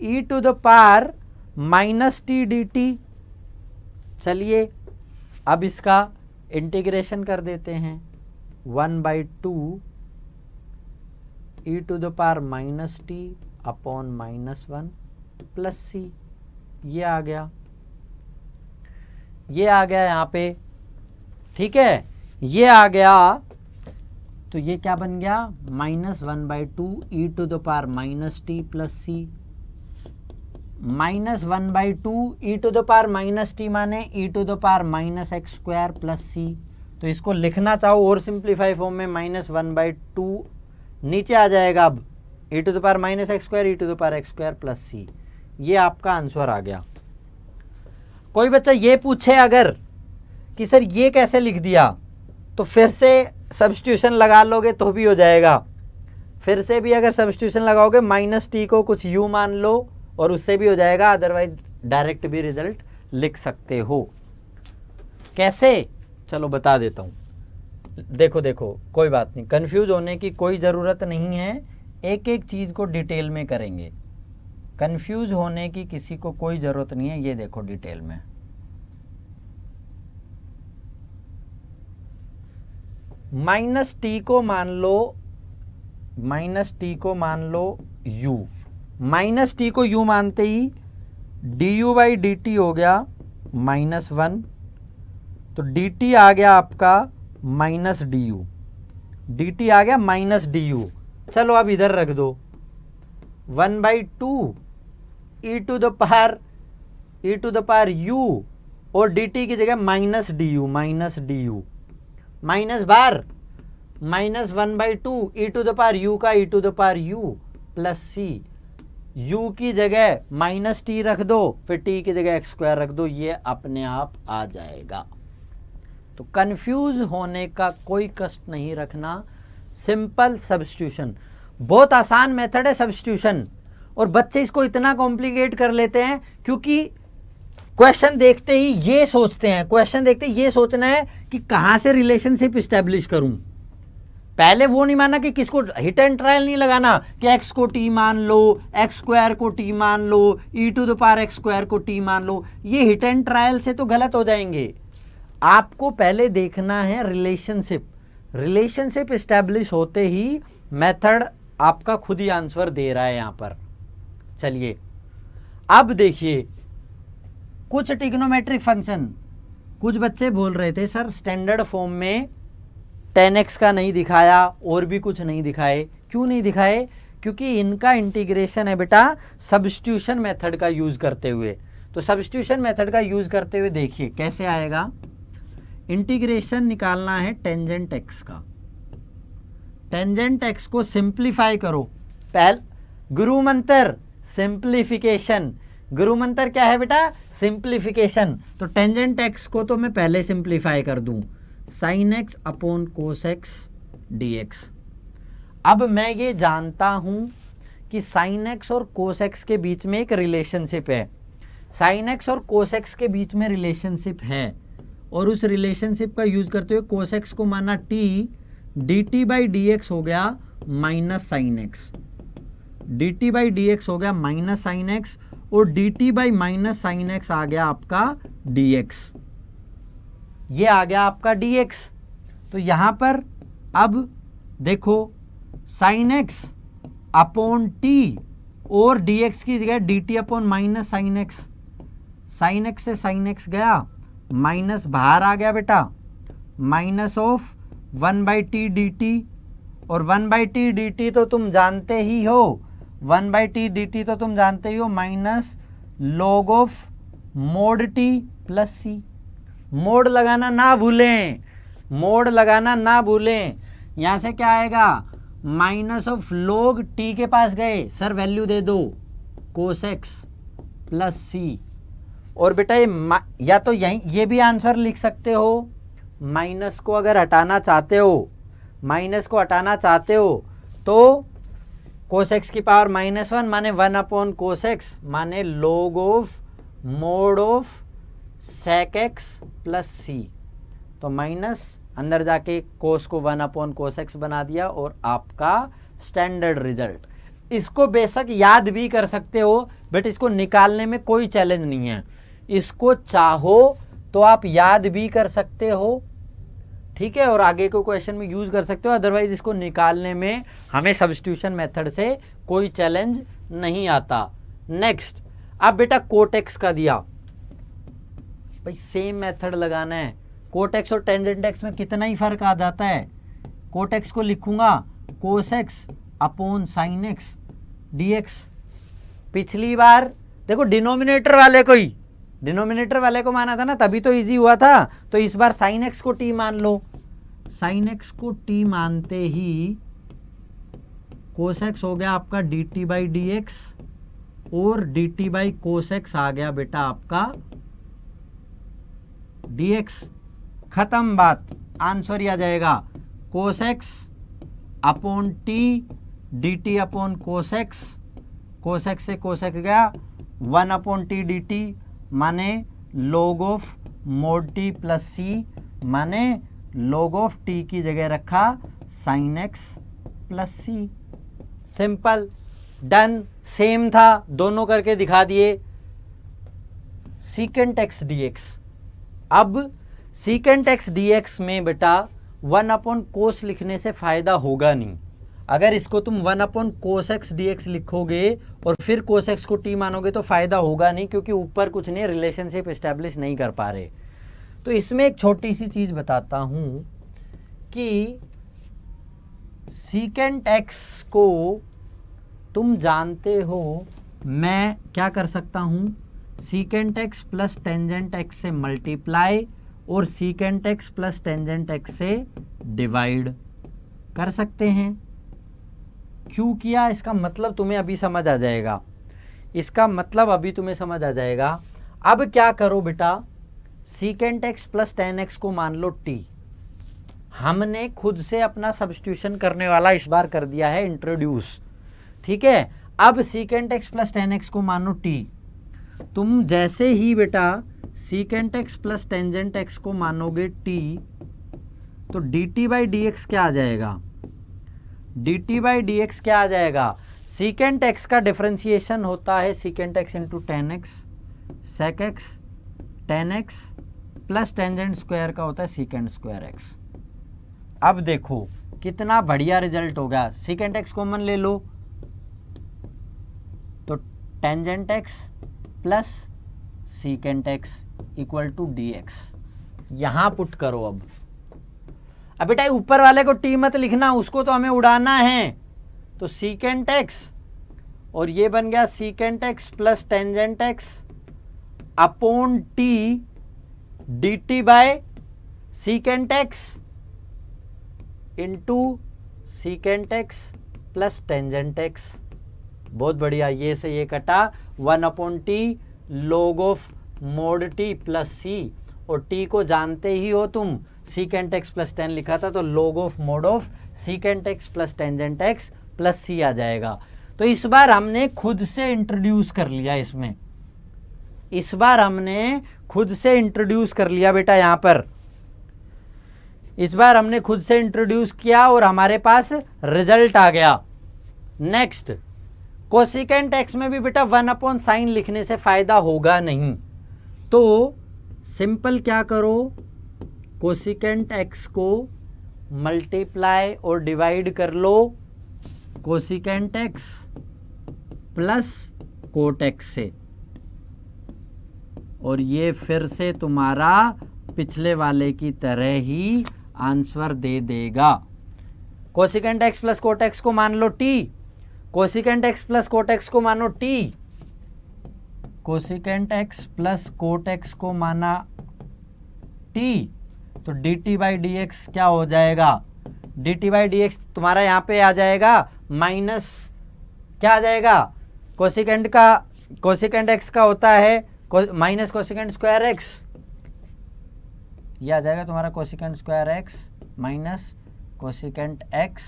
e to the power minus t dt। चलिए अब इसका इंटीग्रेशन कर देते हैं, 1/2 e to the power minus t upon -1 plus सी। ये आ गया, ये आ गया यहाँ पे, ठीक है, ये आ गया। तो ये क्या बन गया, -1/2 e to the power minus t plus C. -1/2 e to the power minus t माने e to the power minus x square plus सी। तो इसको लिखना चाहो और सिंप्लीफाई फॉर्म में, -1/2 नीचे आ जाएगा, अब e to the power minus x square e to the power x square plus सी। ये आपका आंसर आ गया। कोई बच्चा ये पूछे अगर कि सर ये कैसे लिख दिया, तो फिर से सब्स्टिट्यूशन लगा लोगे तो भी हो जाएगा। फिर से भी अगर सब्स्टिट्यूशन लगाओगे, माइनस टी को कुछ यू मान लो और उससे भी हो जाएगा, अदरवाइज डायरेक्ट भी रिजल्ट लिख सकते हो। कैसे, चलो बता देता हूँ। देखो देखो कोई बात नहीं, कंफ्यूज होने की कोई ज़रूरत नहीं है, एक एक चीज़ को डिटेल में करेंगे। कंफ्यूज होने की किसी को कोई ज़रूरत नहीं है। ये देखो डिटेल में, माइनस टी को मान लो, माइनस टी को मान लो u, माइनस टी को u मानते ही du बाई डी टी हो गया -1, तो dt आ गया आपका माइनस डी यू, dt आ गया माइनस डी यू। चलो अब इधर रख दो, 1/2 e to the power u और dt की जगह माइनस डी यू, माइनस बार -1/2 e to the power u का e to the power u plus C. u की जगह माइनस टी रख दो, फिर t की जगह एक्स स्क्वायर रख दो, ये अपने आप आ जाएगा। तो कंफ्यूज होने का कोई कष्ट नहीं रखना, सिंपल सब्स्टिट्यूशन, बहुत आसान मेथड है सब्स्टिट्यूशन। और बच्चे इसको इतना कॉम्प्लिकेट कर लेते हैं क्योंकि क्वेश्चन देखते ही ये सोचते हैं, क्वेश्चन देखते ही ये सोचना है कि कहाँ से रिलेशनशिप इस्टेब्लिश करूं। पहले वो नहीं माना कि किसको हिट एंड ट्रायल नहीं लगाना कि x को t मान लो, एक्स स्क्वायर को t मान लो, e to the power x square को t मान लो। ये हिट एंड ट्रायल से तो गलत हो जाएंगे। आपको पहले देखना है रिलेशनशिप, रिलेशनशिप इस्टेब्लिश होते ही मेथड आपका खुद ही आंसर दे रहा है यहाँ पर। चलिए अब देखिए कुछ ट्रिग्नोमेट्रिक फंक्शन, कुछ बच्चे बोल रहे थे सर स्टैंडर्ड फॉर्म में 10x का नहीं दिखाया और भी कुछ नहीं दिखाए। क्यों नहीं दिखाए? क्योंकि इनका इंटीग्रेशन है बेटा सब्स्टिट्यूशन मेथड का यूज़ करते हुए। तो सब्स्टिट्यूशन मेथड का यूज़ करते हुए देखिए कैसे आएगा। इंटीग्रेशन निकालना है टेंजेंट x का, टेंजेंट x को सिंप्लीफाई करो। गुरु मंत्र सिंप्लीफिकेशन, गुरु मंत्र क्या है बेटा? सिंप्लीफिकेशन। तो टेंजेंट x को तो मैं पहले सिंप्लीफाई कर दूं, sine x upon cos x dx। अब मैं ये जानता हूं कि साइन एक्स और कोस एक्स के बीच में एक रिलेशनशिप है, साइन एक्स और कोस एक्स के बीच में रिलेशनशिप है, और उस रिलेशनशिप का यूज करते हुए कोस एक्स को माना t, d t by d x हो गया minus sine x, d t by d x हो गया माइनस साइन एक्स, और d t by minus sine x आ गया आपका डी एक्स, ये आ गया आपका डी एक्स। तो यहां पर अब देखो साइन एक्स अपॉन टी और डी एक्स की जगह D t upon minus sine x, sine x से साइन एक्स गया, माइनस बाहर आ गया बेटा, माइनस ऑफ 1/t dt, और 1/t dt तो तुम जानते ही हो, 1/t dt तो तुम जानते ही हो minus log of mod t plus c. Mod लगाना ना भूलें, मोड लगाना ना भूलें। यहां से क्या आएगा, माइनस ऑफ log टी के पास गए, सर वैल्यू दे दो कोस एक्स प्लस सी, और बेटा ये या तो यही ये भी आंसर लिख सकते हो, माइनस को अगर हटाना चाहते हो, माइनस को हटाना चाहते हो तो कोस एक्स की पावर -1 माने 1 अपॉन कोस एक्स माने log of mod of sec x plus सी। तो माइनस अंदर जाके कोस को 1 अपॉन कोस एक्स बना दिया, और आपका स्टैंडर्ड रिजल्ट। इसको बेशक याद भी कर सकते हो, बट इसको निकालने में कोई चैलेंज नहीं है, इसको चाहो तो आप याद भी कर सकते हो, ठीक है, और आगे को क्वेश्चन में यूज कर सकते हो। अदरवाइज इसको निकालने में हमें सब्स्टिट्यूशन मेथड से कोई चैलेंज नहीं आता। नेक्स्ट, अब बेटा कोट एक्स का दिया, भाई सेम मेथड लगाना है। कोट एक्स और टेंजेंट एक्स में कितना ही फर्क आ जाता है। कोट एक्स को लिखूंगा कोस x upon sine x d x. पिछली बार देखो डिनोमिनेटर वाले को माना था ना, तभी तो इजी हुआ था। तो इस बार साइन एक्स को टी मान लो, साइन एक्स को टी मानते ही कोस एक्स हो गया आपका d t by d x, और d t by cos x आ गया बेटा आपका डी एक्स। खत्म बात, आंसर ही आ जाएगा cos x upon t d t upon cos x, cos x से कोस एक्स गया, 1 अपॉन टी डी टी माने log of mod t plus सी माने log ऑफ टी की जगह रखा sine x plus c. Simple, done, same था, दोनों करके दिखा दिए। सीकेंट एक्स डी एक्स, अब सीकेंट एक्स डी एक्स में बेटा 1 अपॉन कोस लिखने से फायदा होगा नहीं। अगर इसको तुम 1 upon cos x d x लिखोगे और फिर कोस एक्स को टी मानोगे तो फायदा होगा नहीं, क्योंकि ऊपर कुछ नहीं, रिलेशनशिप एस्टेब्लिश नहीं कर पा रहे। तो इसमें एक छोटी सी चीज बताता हूं कि सीकेंट एक्स को तुम जानते हो, मैं क्या कर सकता हूं, secant x plus tangent x से मल्टीप्लाई और secant x plus tangent x से डिवाइड कर सकते हैं। क्यों किया, इसका मतलब तुम्हें अभी समझ आ जाएगा, इसका मतलब अभी तुम्हें समझ आ जाएगा। अब क्या करो बेटा, secant x plus tan x को मान लो टी। हमने खुद से अपना सब्स्टिट्यूशन करने वाला इस बार कर दिया है इंट्रोड्यूस, ठीक है। अब secant x plus tan x को मानो टी। तुम जैसे ही बेटा secant x plus tangent x को मानोगे टी, तो d t by d x क्या आ जाएगा, d t by d x क्या आ जाएगा। सीकेंट एक्स का डिफरेंशिएशन होता है secant x into tan x, sec x tan x plus tangent square का होता है सीकेंट स्क्वायर एक्स। अब देखो कितना बढ़िया रिजल्ट हो गया, सीकेंट एक्स कॉमन ले लो तो tangent x plus secant x equal to d x. यहां पुट करो। अब बेटा ऊपर वाले को टी मत लिखना, उसको तो हमें उड़ाना है। तो सीकेंट एक्स और ये बन गया secant x plus tangent x upon t d t by secant x into secant x plus tangent x. बहुत बढ़िया, ये से ये कटा, 1 upon t log of mod t plus सी, और टी को जानते ही हो तुम, सीकेंट एक्स प्लस 10 लिखा था तो log of mod of secant x plus tangent x plus c आ जाएगा। तो तो इस बार हमने खुद से इंट्रोड्यूस कर लिया इसमें, इस बार हमने खुद से इंट्रोड्यूस कर लिया बेटा, यहां पर इस बार हमने खुद से इंट्रोड्यूस किया और हमारे पास रिजल्ट आ गया। नेक्स्ट, कोसिकेंट एक्स में भी बेटा 1/sin लिखने से फायदा होगा नहीं, तो सिंपल क्या करो, कोसिकेंट एक्स को मल्टीप्लाई और डिवाइड कर लो cosecant x plus cot x से, और ये फिर से तुम्हारा पिछले वाले की तरह ही आंसर दे देगा। Cosecant x plus cot x को मान लो t, cosecant x plus cot x को मानो t, cosecant x plus cot x को माना टी, तो d t by d x क्या हो जाएगा, d t by d x तुम्हारा यहाँ पे आ जाएगा माइनस, क्या आ जाएगा, कोसिकेंट एक्स का होता है माइनस कोसिकेंट स्क्वायर एक्स, ये आ जाएगा तुम्हारा cosecant square x minus cosecant x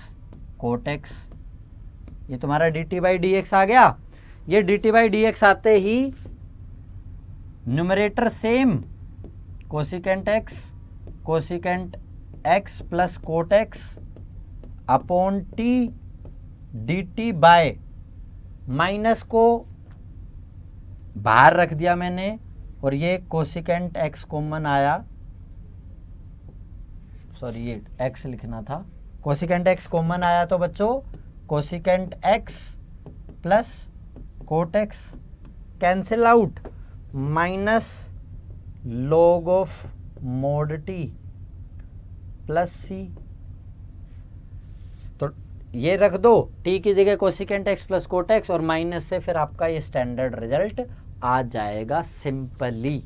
cot x, ये तुम्हारा d t by d x आ गया। ये d t by d x आते ही numerator same, cosecant x plus cot x upon t d t by, minus को बाहर रख दिया मैंने और ये कोसिकेंट एक्स कॉमन आया, सॉरी ये एक्स लिखना था, कोसिकेंट एक्स कॉमन आया तो बच्चों cosecant x plus cot x cancel out, minus log of mod t plus सी, तो ये रख दो टी की जगह cosecant x plus cot x और माइनस से फिर आपका ये स्टैंडर्ड रिजल्ट आ जाएगा सिंपली।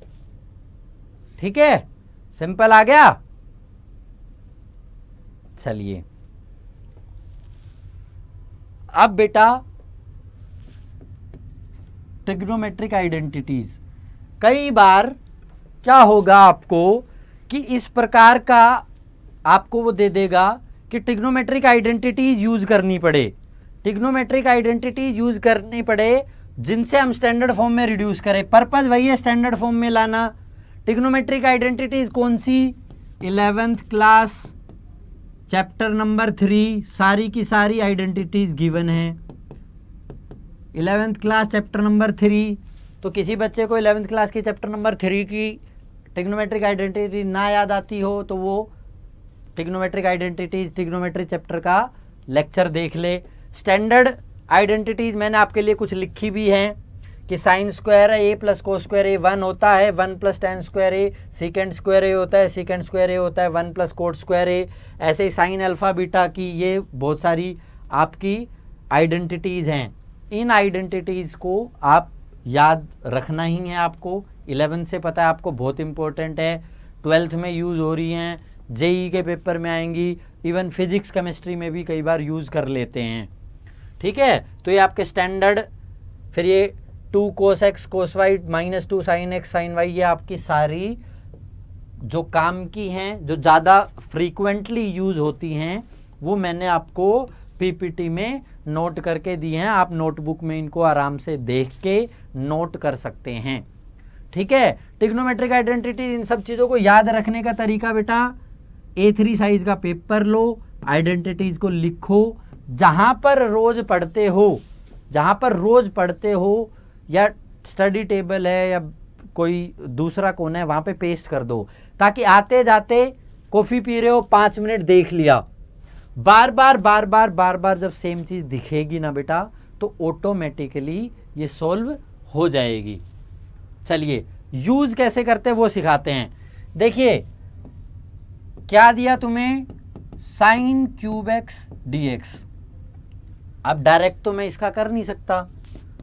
ठीक है, सिंपल आ गया। चलिए अब बेटा ट्रिग्नोमेट्रिक आइडेंटिटीज, कई बार क्या होगा आपको कि इस प्रकार का आपको वो दे देगा कि ट्रिग्नोमेट्रिक आइडेंटिटीज यूज करनी पड़े, ट्रिग्नोमेट्रिक आइडेंटिटीज यूज करनी पड़े जिनसे हम स्टैंडर्ड फॉर्म में रिड्यूस करें। पर्पस वही है स्टैंडर्ड फॉर्म में लाना। ट्रिग्नोमेट्रिक आइडेंटिटीज कौन सी, 11th क्लास चैप्टर नंबर 3 सारी की सारी आइडेंटिटीज गिवन है। 11th क्लास चैप्टर नंबर 3, तो किसी बच्चे को 11th क्लास की चैप्टर नंबर 3 की ट्रिग्नोमेट्रिक आइडेंटिटी ना याद आती हो तो वो ट्रिग्नोमेट्रिक आइडेंटिटीज ट्रिग्नोमेट्री चैप्टर का लेक्चर देख ले। स्टैंडर्ड आइडेंटिटीज मैंने आपके लिए कुछ लिखी भी हैं कि साइन स्क्वायर ए प्लस को स्क्वायर ए 1 होता है, 1 प्लस टेन स्क्वायर ए, सीकेंड स्क्वायर ए होता है, सीकेंड स्क्वायर ए होता है 1 प्लस कोट स्क्वायर ए। ऐसे ही साइन अल्फा बीटा की ये बहुत सारी आपकी आइडेंटिटीज़ हैं। इन आइडेंटिटीज़ को आप याद रखना ही है आपको। 11 से पता है आपको बहुत इंपॉर्टेंट है, 12th में यूज़ हो रही हैं, जेई के पेपर में आएंगी, इवन फिजिक्स केमिस्ट्री में भी कई बार यूज़ कर लेते हैं। ठीक है, तो ये आपके स्टैंडर्ड, फिर ये 2 cos x cos y minus 2 sin x sin y, ये आपकी सारी जो काम की हैं, जो ज़्यादा फ्रीक्वेंटली यूज़ होती हैं, वो मैंने आपको पीपीटी में नोट करके दी हैं। आप नोटबुक में इनको आराम से देख के नोट कर सकते हैं। ठीक है, ट्रिग्नोमेट्रिक आइडेंटिटी, इन सब चीज़ों को याद रखने का तरीका बेटा, A3 साइज का पेपर लो, आइडेंटिटीज़ को लिखो, जहाँ पर रोज़ पढ़ते हो, जहाँ पर रोज़ पढ़ते हो या स्टडी टेबल है या कोई दूसरा कोना है वहाँ पे पेस्ट कर दो, ताकि आते जाते कॉफ़ी पी रहे हो 5 मिनट देख लिया, बार बार जब सेम चीज़ दिखेगी ना बेटा तो ऑटोमेटिकली ये सॉल्व हो जाएगी। चलिए यूज़ कैसे करते हैं वो सिखाते हैं। देखिए क्या दिया तुम्हें, sine cube x d x. अब डायरेक्ट तो मैं इसका कर नहीं सकता,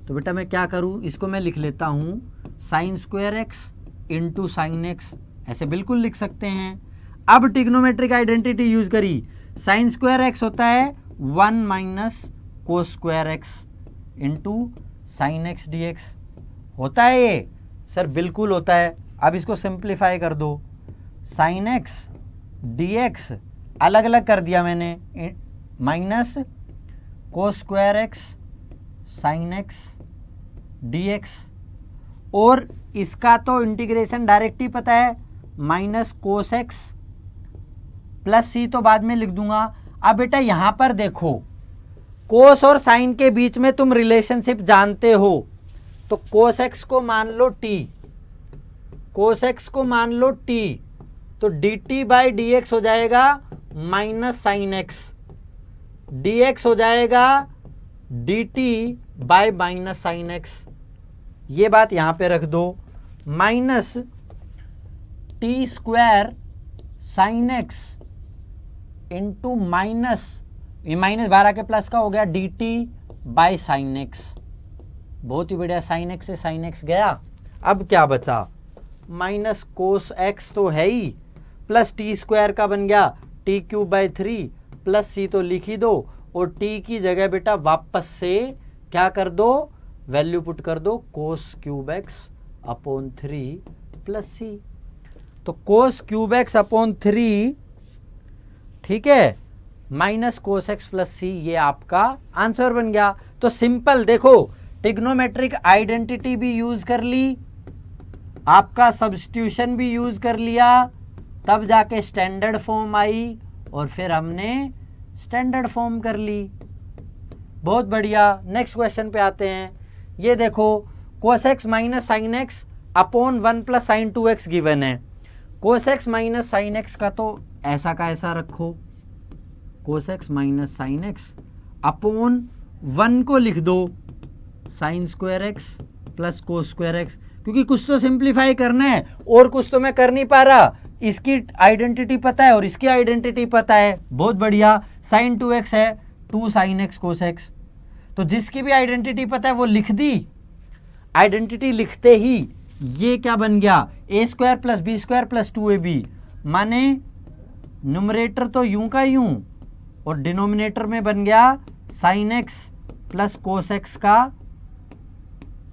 तो बेटा मैं क्या करूं, इसको मैं लिख लेता हूं sign square x into sine x, ऐसे बिल्कुल लिख सकते हैं। अब ट्रिग्नोमेट्रिक आइडेंटिटी यूज करी, साइन स्क्वायर एक्स होता है 1 minus cos square x into sine x d x, होता है ये सर? बिल्कुल होता है। अब इसको सिंप्लीफाई कर दो, साइन एक्स डी एक्स अलग अलग कर दिया मैंने, minus cos square x sine x dx, और इसका तो इंटीग्रेशन डायरेक्ट ही पता है, माइनस कोस एक्स प्लस सी तो बाद में लिख दूंगा। अब बेटा यहां पर देखो, कोस और साइन के बीच में तुम रिलेशनशिप जानते हो, तो कोस एक्स को मान लो t, कोस एक्स को मान लो t, तो dt बाई डी एक्स हो जाएगा माइनस साइन एक्स, dx हो जाएगा dt bye minus sine x. ये बात यहां पे रख दो, minus T square sine x into minus, ये माइनस 12 के प्लस का हो गया dt बाय साइन एक्स। बहुत ही बढ़िया, साइन एक्स से साइन एक्स गया। अब क्या बचा, माइनस कोस एक्स तो है ही, प्लस टी स्क्वायर का बन गया टी क्यूब बाई 3 प्लस सी तो लिख ही दो, और टी की जगह बेटा वापस से क्या कर दो, वैल्यू पुट कर दो cos cube x upon 3 plus सी। तो कोस क्यूब एक्स अपॉन 3, ठीक है, माइनस कोस एक्स प्लस सी, ये आपका आंसर बन गया। तो सिंपल देखो, ट्रिग्नोमेट्रिक आइडेंटिटी भी यूज कर ली, आपका सब्स्टिट्यूशन भी यूज कर लिया, तब जाके स्टैंडर्ड फॉर्म आई, और फिर हमने स्टैंडर्ड फॉर्म कर ली। बहुत बढ़िया, नेक्स्ट क्वेश्चन पे आते हैं। ये देखो, cos x minus sine x upon 1 plus sine 2x given है। Cos x minus sine x का तो ऐसा का ऐसा रखो, cos x minus sine x upon 1 को लिख दो sine square x plus cos square x, क्योंकि कुछ तो सिंप्लीफाई करना है और कुछ तो मैं कर नहीं पा रहा। इसकी आइडेंटिटी पता है और इसकी आइडेंटिटी पता है, बहुत बढ़िया। साइन 2x है, 2 साइन एक्स कोस एक्स, तो जिसकी भी आइडेंटिटी पता है वो लिख दी। आइडेंटिटी लिखते ही ये क्या बन गया, a square plus b square plus 2ab, माने न्यूमरेटर तो यूं का यूं और डिनोमिनेटर में बन गया sign x plus cos x का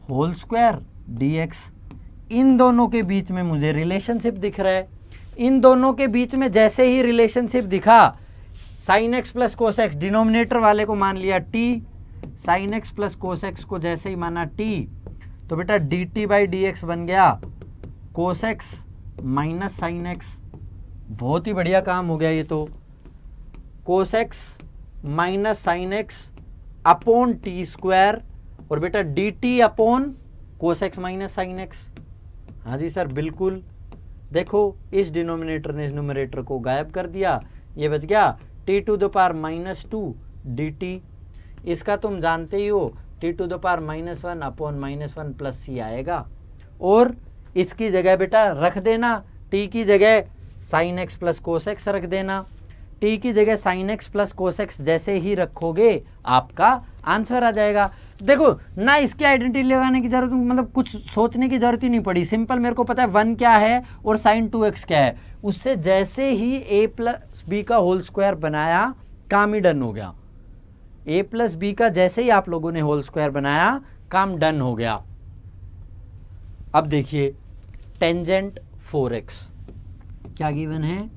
होल स्क्वायर dx। इन दोनों के बीच में मुझे रिलेशनशिप दिख रहा है। इन दोनों के बीच में जैसे ही रिलेशनशिप दिखा, sign x plus cos x denominator वाले को मान लिया t, साइन एक्स प्लस कोस एक्स को जैसे ही माना t, तो बेटा dt बाई डी एक्स बन गया कोस एक्स माइनस साइन एक्स। बहुत ही बढ़िया काम हो गया ये तो, कोस x minus sine x upon T square, और बेटा dt upon cos x minus sine x. हाँ जी सर बिल्कुल, देखो इस डिनोमिनेटर ने इस न्यूमरेटर को गायब कर दिया, ये बच गया t to the power minus 2 dt। इसका तुम जानते ही हो, t to the power minus 1 upon minus 1 plus c आएगा, और इसकी जगह बेटा रख देना, t की जगह sign x plus cos x रख देना। t की जगह sign x plus cos x जैसे ही रखोगे आपका आंसर आ जाएगा। देखो ना, इसकी आइडेंटिटी लगाने की जरूरत, मतलब कुछ सोचने की जरूरत ही नहीं पड़ी। सिंपल, मेरे को पता है 1 क्या है और साइन 2x क्या है, उससे जैसे ही a प्लस बी का होल स्क्वायर बनाया, काम ही डन हो गया। a प्लस बी का जैसे ही आप लोगों ने होल स्क्वायर बनाया, काम डन हो गया। अब देखिए टेंजेंट 4x क्या गिवन है,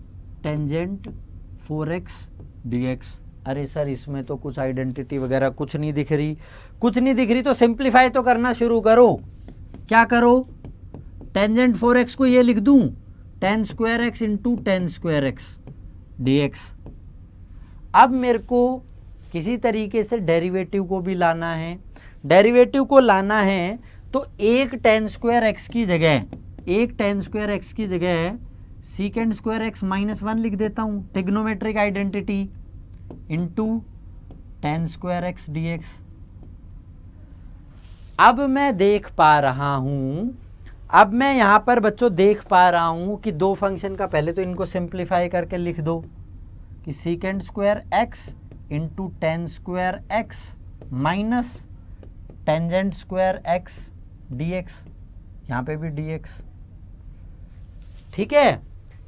टेंजेंट 4x dx। अरे सर इसमें तो कुछ आइडेंटिटी वगैरह कुछ नहीं दिख रही, कुछ नहीं दिख रही, तो सिंप्लीफाई तो करना शुरू करो। क्या करो, टेंजेंट 4x को ये लिख दूं, ten square x into ten square x dx। अब मेरे को किसी तरीके से डेरिवेटिव को भी लाना है। डेरिवेटिव को लाना है तो एक टेन स्क्वायर एक्स की जगह सीकेंड स्क्वायर एक्स माइनस 1 लिख देता हूं, trigonometric identity into ten square x dx। अब मैं देख पा रहा हूं, अब मैं यहां पर बच्चों देख पा रहा हूं कि दो फंक्शन का, पहले तो इनको सिंप्लीफाई करके लिख दो कि सीकेंड square x into ten square x minus tangent square x dx। यहां पे भी dx, ठीक है,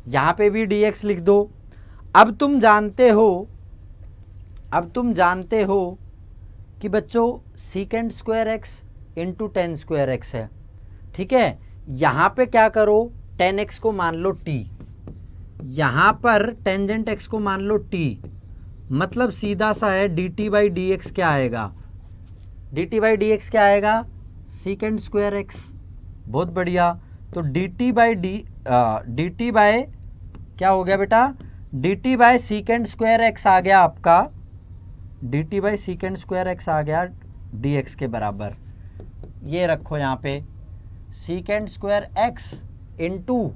यहां पे भी dx लिख दो। अब तुम जानते हो कि बच्चों सीकेंड square x into ten square x है, ठीक है। यहां पे क्या करो, टेन एक्स को मान लो t, यहां पर टेंजेंट एक्स को मान लो t, मतलब सीधा सा है dt बाई डी एक्स क्या आएगा, D t by d x क्या आएगा, सीकेंड स्क्वायर एक्स। बहुत बढ़िया। तो डी टी बाई क्या हो गया बेटा, d t by secant square x आ गया आपका, d t by secant square x आ गया डी एक्स के बराबर। ये रखो यहाँ पे secant square x into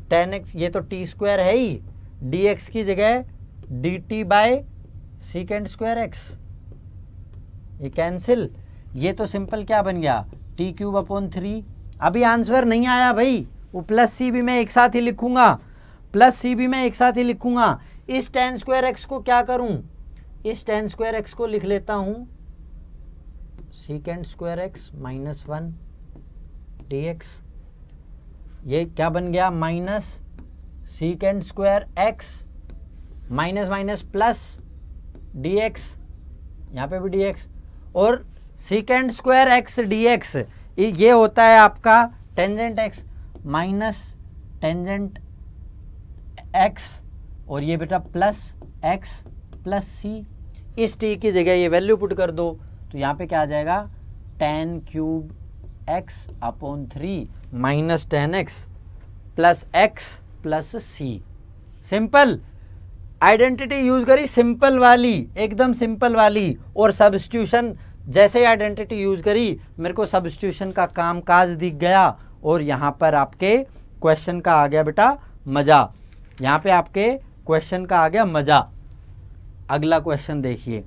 tan x, ये तो टी स्क्वायर है ही, डी एक्स की जगह D t by secant square x, ये कैंसिल। ये तो सिंपल क्या बन गया, टी क्यूब अपॉन 3। अभी आंसर नहीं आया भाई, वो प्लस सी भी मैं एक साथ ही लिखूंगा, प्लस सी भी मैं एक साथ ही लिखूंगा। इस टेन स्क्वायर एक्स को क्या करूं, इस टेन स्क्वायर एक्स को लिख लेता हूं सीकेंड square x minus 1 D x. ये क्या बन गया, minus सीकेंड square x minus minus plus D x, यहाँ पे भी डी एक्स, और सीकेंड स्क्वायर एक्स डी एक्स ये होता है आपका tangent x minus tangent x, और ये बेटा प्लस एक्स प्लस सी। इस टी की जगह ये वैल्यू पुट कर दो, तो यहाँ पे क्या आ जाएगा, tan cube x upon 3 minus tan x plus c. Simple identity use करी, सिंपल वाली, एकदम सिंपल वाली। और सब्स्टिट्यूशन जैसे ही आइडेंटिटी यूज करी मेरे को सब्स्टिट्यूशन का काम काज दिख गया, और यहाँ पर आपके क्वेश्चन का आ गया बेटा मजा, यहाँ पे आपके क्वेश्चन का आ गया मजा। अगला क्वेश्चन देखिए,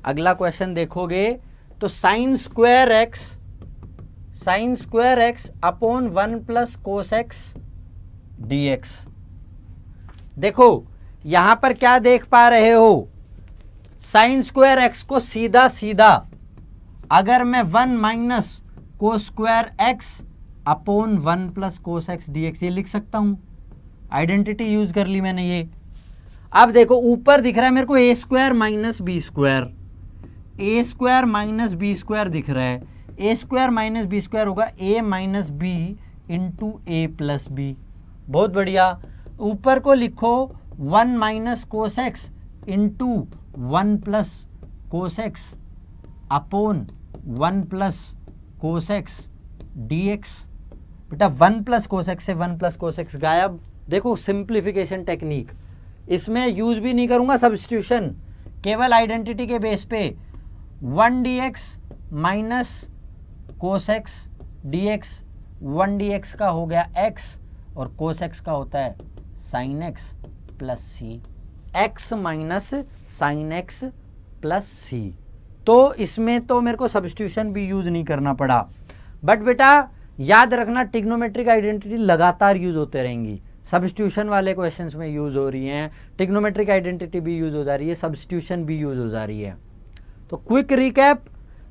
अगला क्वेश्चन देखोगे तो sign square x upon 1 plus cos x d x. देखो यहां पर क्या देख पा रहे हो, साइन स्क्वायर एक्स को सीधा सीधा अगर मैं 1 minus cos square x upon 1 plus cos x d x ये लिख सकता हूं। आइडेंटिटी यूज कर ली मैंने ये। अब देखो ऊपर दिख रहा है मेरे को ए स्क्वायर माइनस बी स्क्वायर, ए स्क्वायर माइनस बी स्क्वायर दिख रहा है। ए स्क्वायर माइनस बी स्क्वायर होगा ए माइनस बी इंटू ए प्लस बी। बहुत बढ़िया। ऊपर को लिखो 1 minus cos x into 1 plus cos x upon 1 plus cos x d x. बेटा 1 प्लस कोस एक्स से 1 प्लस कोस एक्स गायब। देखो सिंप्लीफिकेशन टेक्निक, इसमें यूज भी नहीं करूंगा सब्स्टिट्यूशन, केवल आइडेंटिटी के बेस पे 1 D x minus cos x d x, 1 D x का हो गया एक्स और कोस एक्स का होता है sine x plus c, x minus sine x plus सी। तो इसमें तो मेरे को सब्स्टिट्यूशन भी यूज नहीं करना पड़ा। बट बेटा याद रखना ट्रिग्नोमेट्रिक आइडेंटिटी लगातार यूज होते रहेंगी। सब्स्टिट्यूशन वाले क्वेश्चंस में यूज हो रही हैं, ट्रिग्नोमेट्रिक आइडेंटिटी भी यूज हो जा रही है, सब्स्टिट्यूशन भी यूज हो जा रही है। तो क्विक रिकैप,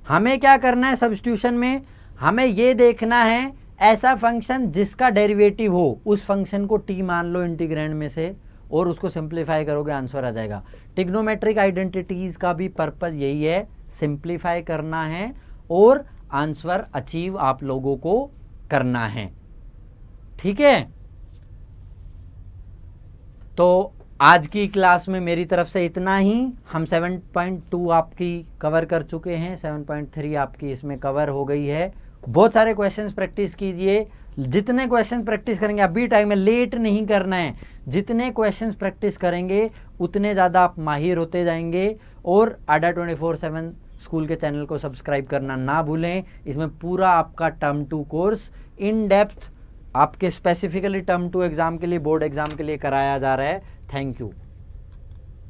हमें क्या करना है सब्स्टिट्यूशन में, हमें ये देखना है ऐसा फंक्शन जिसका डेरिवेटिव हो, उस फंक्शन को टी मान लो इंटीग्रैंड में से और उसको सिंप्लीफाई करोगे आंसर आ जाएगा। ट्रिग्नोमेट्रिक आइडेंटिटीज का भी पर्पस यही है, सिंप्लीफाई करना है और आंसर अचीव आप लोगों को करना है। ठीक है, तो आज की क्लास में मेरी तरफ से इतना ही। हम 7.2 आपकी कवर कर चुके हैं, 7.3 आपकी इसमें कवर हो गई है। बहुत सारे क्वेश्चंस प्रैक्टिस कीजिए, जितने क्वेश्चंस प्रैक्टिस करेंगे, अभी टाइम में लेट नहीं करना है, जितने क्वेश्चंस प्रैक्टिस करेंगे उतने ज़्यादा आप माहिर होते जाएंगे। और अड्डा 24/7 स्कूल के चैनल को सब्सक्राइब करना ना भूलें। इसमें पूरा आपका टर्म 2 कोर्स इन डेप्थ आपके स्पेसिफिकली टर्म 2 एग्ज़ाम के लिए, बोर्ड एग्ज़ाम के लिए कराया जा रहा है। Thank you.